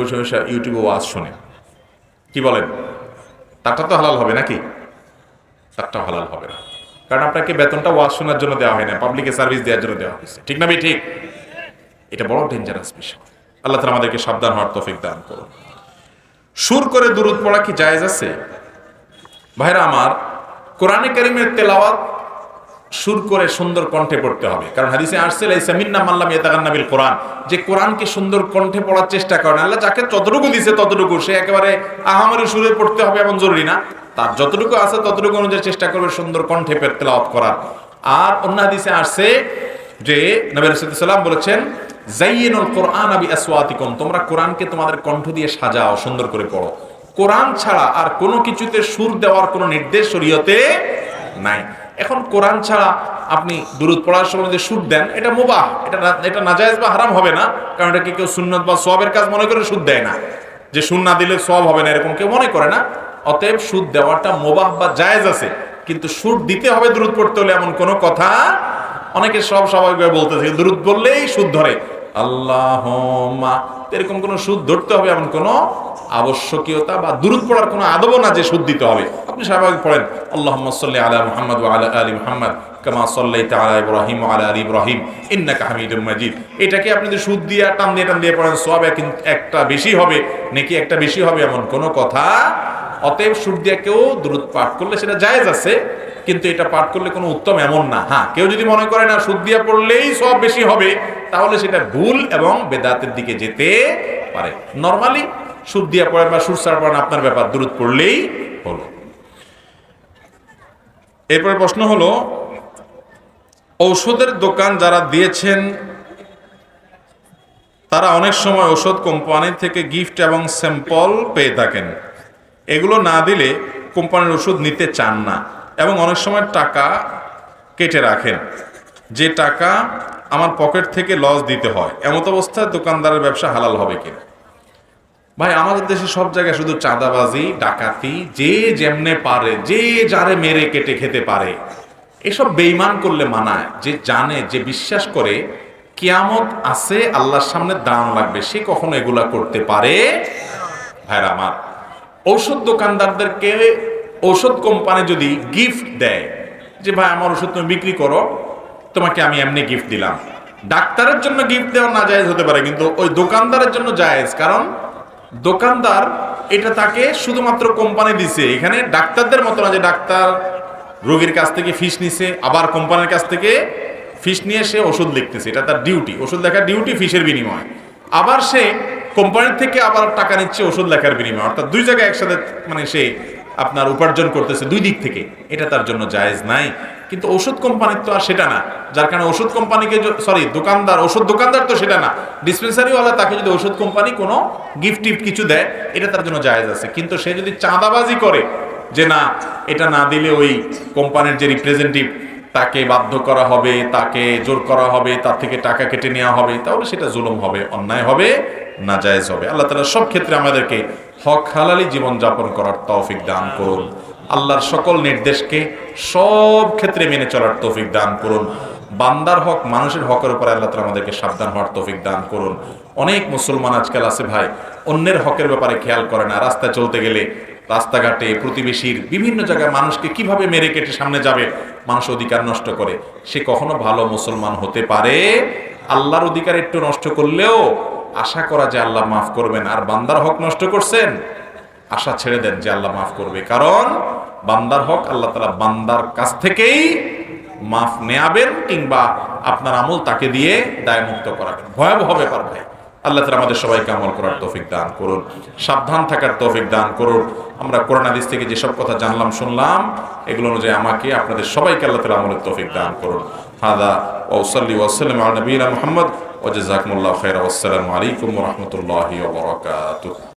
বসে বসে ইউটিউবে ওয়াজ শুনে, কি বলেন, তারটা তো হালাল হবে নাকি? তারটা হালাল হবে না, কারণ আপনাকে বেতনটা ওয়াজ শোনার জন্য দেওয়া হয় না, পাবলিকে সার্ভিস দেওয়ার জন্য দেওয়া হয়েছে, ঠিক না ভাই? ঠিক। এটা বড় ডেঞ্জারাস বিষয়। আল্লাহ তাআলা আমাদেরকে সাবধান হওয়ার তৌফিক দান করুন। সুর করে দুরূদ পড়া কি জায়েজ আছে? ভাইরা আমার, কোরআনে কারীমের তেলাওয়াত সুর করে সুন্দর কণ্ঠে পড়তে হবে, কারণ হাদিসে আসছে লাইসা মিন্না মান লাম ইয়াতাগান্না বিল কোরআন, যে কোরআনকে সুন্দর কণ্ঠে পড়ার চেষ্টা করেন। আল্লাহ যাকে যতটুকু দিয়েছে ততটুকু, সে একেবারে আহামরি সুরে পড়তে হবে এমন জরুরি না, তার যতটুকু আছে ততটুকু অনুযায়ী চেষ্টা করবে সুন্দর কণ্ঠে তেলাওয়াত করার। আর অন্য হাদিসে আসছে যে নবী রাসূলুল্লাহ সাল্লাল্লাহু আলাইহি ওয়াসাল্লাম বলেছেন, যায়্যিনুল কোরআন বিআসওয়াতিকুম, তোমরা কোরআনকে তোমাদের কণ্ঠ দিয়ে সাজাও, সুন্দর করে পড়ো। কোরআন ছাড়া আর কোনো কিছুতে সুর দেওয়ার কোনো নির্দেশ শরীয়তে নাই। এখন কোরআন ছাড়া আপনি দুরূদ পড়ার সময় যে সুর দেন, এটা মুবাহ, এটা নাজায়েজ বা হারাম হবে না, কারণ এটা কেউ সুন্নাত বা সওয়াবের কাজ মনে করে সুদ দেয় না, যে সুর না দিলে সওয়াব হবে না এরকম কেউ মনে করে না। অতএব সুদ দেওয়াটা মুবাহ বা জায়েজ আছে, কিন্তু সুর দিতে হবে দুরূদ পড়তে হলে এমন কোনো কথা। অনেকে সব স্বাভাবিকভাবে বলতেছে দুরূদ বললেই সুদ ধরে, আল্লাহুম্মা, এরকম কোনো সুদ ধরতে হবে এমন কোনো আবশ্যকীয়তা বা দুরূদ পড়ার কোনো আদবও না যে সুদ দিতে হবে। আপনি স্বাভাবিক পড়েন আল্লাহুম্মা সাল্লি আলা মুহাম্মাদ ওয়া আলা আলি মুহাম্মাদ কামা সাল্লাইতা আলা ইব্রাহিম ওয়া আলা আলি ইব্রাহিম ইন্নাকা হামিদুম মাজিদ। এটাকে আপনি যদি সুদ দিয়ে টান দিয়ে পড়েন, সওয়াব একটা বেশি হবে, নেকি একটা বেশি হবে, এমন কোনো কথা। অতএব সুদ দিয়ে কেউ দুরূদ পাঠ করলে সেটা জায়েজ আছে, কিন্তু এটা পাঠ করলে কোনো উত্তম এমন না। হ্যাঁ, কেউ যদি মনে করে না সুদ দিয়ে পড়লেই সওয়াব বেশি হবে, তাহলে সেটা ভুল এবং বেদাতের দিকে যেতে পারে। নরমালি সুদ দিয়ে পড়েন বা সুর ছাড়া পড়েন, আপনার ব্যাপার, দুরূদ পড়লেই হলো। এরপরে প্রশ্ন হলো, ঔষধের দোকান যারা দিয়েছেন তারা অনেক সময় ওষুধ কোম্পানি থেকে গিফট এবং স্যাম্পল পেয়ে থাকেন, এগুলো না দিলে কোম্পানির ওষুধ নিতে চান না এবং অনেক সময় টাকা কেটে রাখেন, যে টাকা আমার পকেট থেকে লস দিতে হয়। এমত অবস্থায় দোকানদারের ব্যবসা হালাল হবে কিনা? ভাই, আমাদের দেশে সব জায়গায় শুধু চাঁদাবাজি, ডাকাতি, যে যেমনে পারে, যে যারে মেরে কেটে খেতে পারে, এসব বেঈমান করলে মানায়। যে জানে, যে বিশ্বাস করে কিয়ামত আছে, আল্লাহর সামনে দাঁড়ানো লাগবে, সে কখনো এগুলা করতে পারে? ভাইরা আমার, ঔষধ দোকানদারদেরকে ঔষধ কোম্পানি যদি গিফট দেয়, যে ভাই আমার ওষুধ তুমি বিক্রি করো, তোমাকে আমি এমনি গিফট দিলাম, ডাক্তারের জন্য গিফট দেওয়া না জায়েজ হতে পারে, কিন্তু ওই দোকানদারের জন্য জায়েজ। কারণ দোকানদার এটা তাকে শুধুমাত্র কোম্পানি দিছে, এখানে ডাক্তারদের মতো না যে ডাক্তার রোগীর কাছ থেকে ফিস নিছে, আবার কোম্পানির কাছ থেকে ফিস নিয়ে সে ওষুধ লিখতেছে, এটা তার ডিউটি, ওষুধ লেখার ডিউটি ফিসের বিনিময়। আবার সে কোম্পানির থেকে আবার টাকা নিচ্ছে ওষুধ লেখার বিনিময়, অর্থাৎ দুই জায়গায় একসাথে মানে সে আপনার উপার্জন করতেছে দুই দিক থেকে, এটা তার জন্য জায়েজ নাই। কিন্তু ওষুধ কোম্পানির তো আর সেটা না, যার কারণে ওষুধ কোম্পানিকে দোকানদার, ওষুধ দোকানদার তো সেটা না, ডিসপেন্সারিওয়ালা, তাকে যদি ওষুধ কোম্পানি কোনো গিফট টিফট কিছু দেয়, এটা তার জন্য জায়েজ আছে। কিন্তু সে যদি চাঁদাবাজি করে, যে না এটা না দিলে ওই কোম্পানির যে রিপ্রেজেন্টেটিভ তাকে বাধ্য করা হবে, তাকে জোর করা হবে, তার থেকে টাকা কেটে নেওয়া হবে, তাহলে সেটা জুলুম হবে, অন্যায় হবে, নাজায়েজ হবে। আল্লাহ তাআলা সব ক্ষেত্রে আমাদেরকে হক হালালি জীবন যাপন করার তৌফিক দান করুন। আল্লাহর সকল নির্দেশকে সব ক্ষেত্রে মেনে চলার তৌফিক দান করুন। বান্দার হক, মানুষের হকের উপর আল্লাহ তাআলা আমাদেরকে সাবধান হওয়ার তৌফিক দান করুন। অনেক মুসলমান আজকাল আছে ভাই, অন্যের হকের ব্যাপারে খেয়াল করে না। রাস্তায় চলতে গেলে, রাস্তাঘাটে, প্রতিবেশীর বিভিন্ন জায়গায় মানুষকে কিভাবে মেরে কেটে সামনে যাবে, মানুষ অধিকার নষ্ট করে, সে কখনো ভালো মুসলমান হতে পারে? আল্লাহর অধিকার একটু নষ্ট করলেও আশা করা যে আল্লাহ মাফ করবেন, আর বান্দার হক নষ্ট করছেন, আশা ছেড়ে দেন যে আল্লাহ মাফ করবে। কারণ বান্দার হক আল্লাহ তাআলা বান্দার কাছ থেকেই মাফ নেয়াবেন, কিংবা আপনার আমল তাকে দিয়ে দায়মুক্ত করাবেন। ভয়াবহ ব্যাপার ভাই। আল্লাহ তাআলা আমাদের সবাইকে আমল করার তৌফিক দান করুন, সাবধান থাকার তৌফিক দান করুন। আমরা কোরআন হাদিস থেকে যেসব কথা জানলাম, শুনলাম, এগুলো অনুযায়ী আমাকে, আপনাদের সবাইকে আল্লাহ তাআলা আমলের তৌফিক দান করুন। হাদা ওয়া সাল্লি ওয়া সাল্লাম আলা নবিয়িনা মুহাম্মদ ওয়া জাযাকুমুল্লাহু খাইরান ওয়া আসসালামু আলাইকুম ওয়া রাহমাতুল্লাহি ওয়া বারাকাতুহু।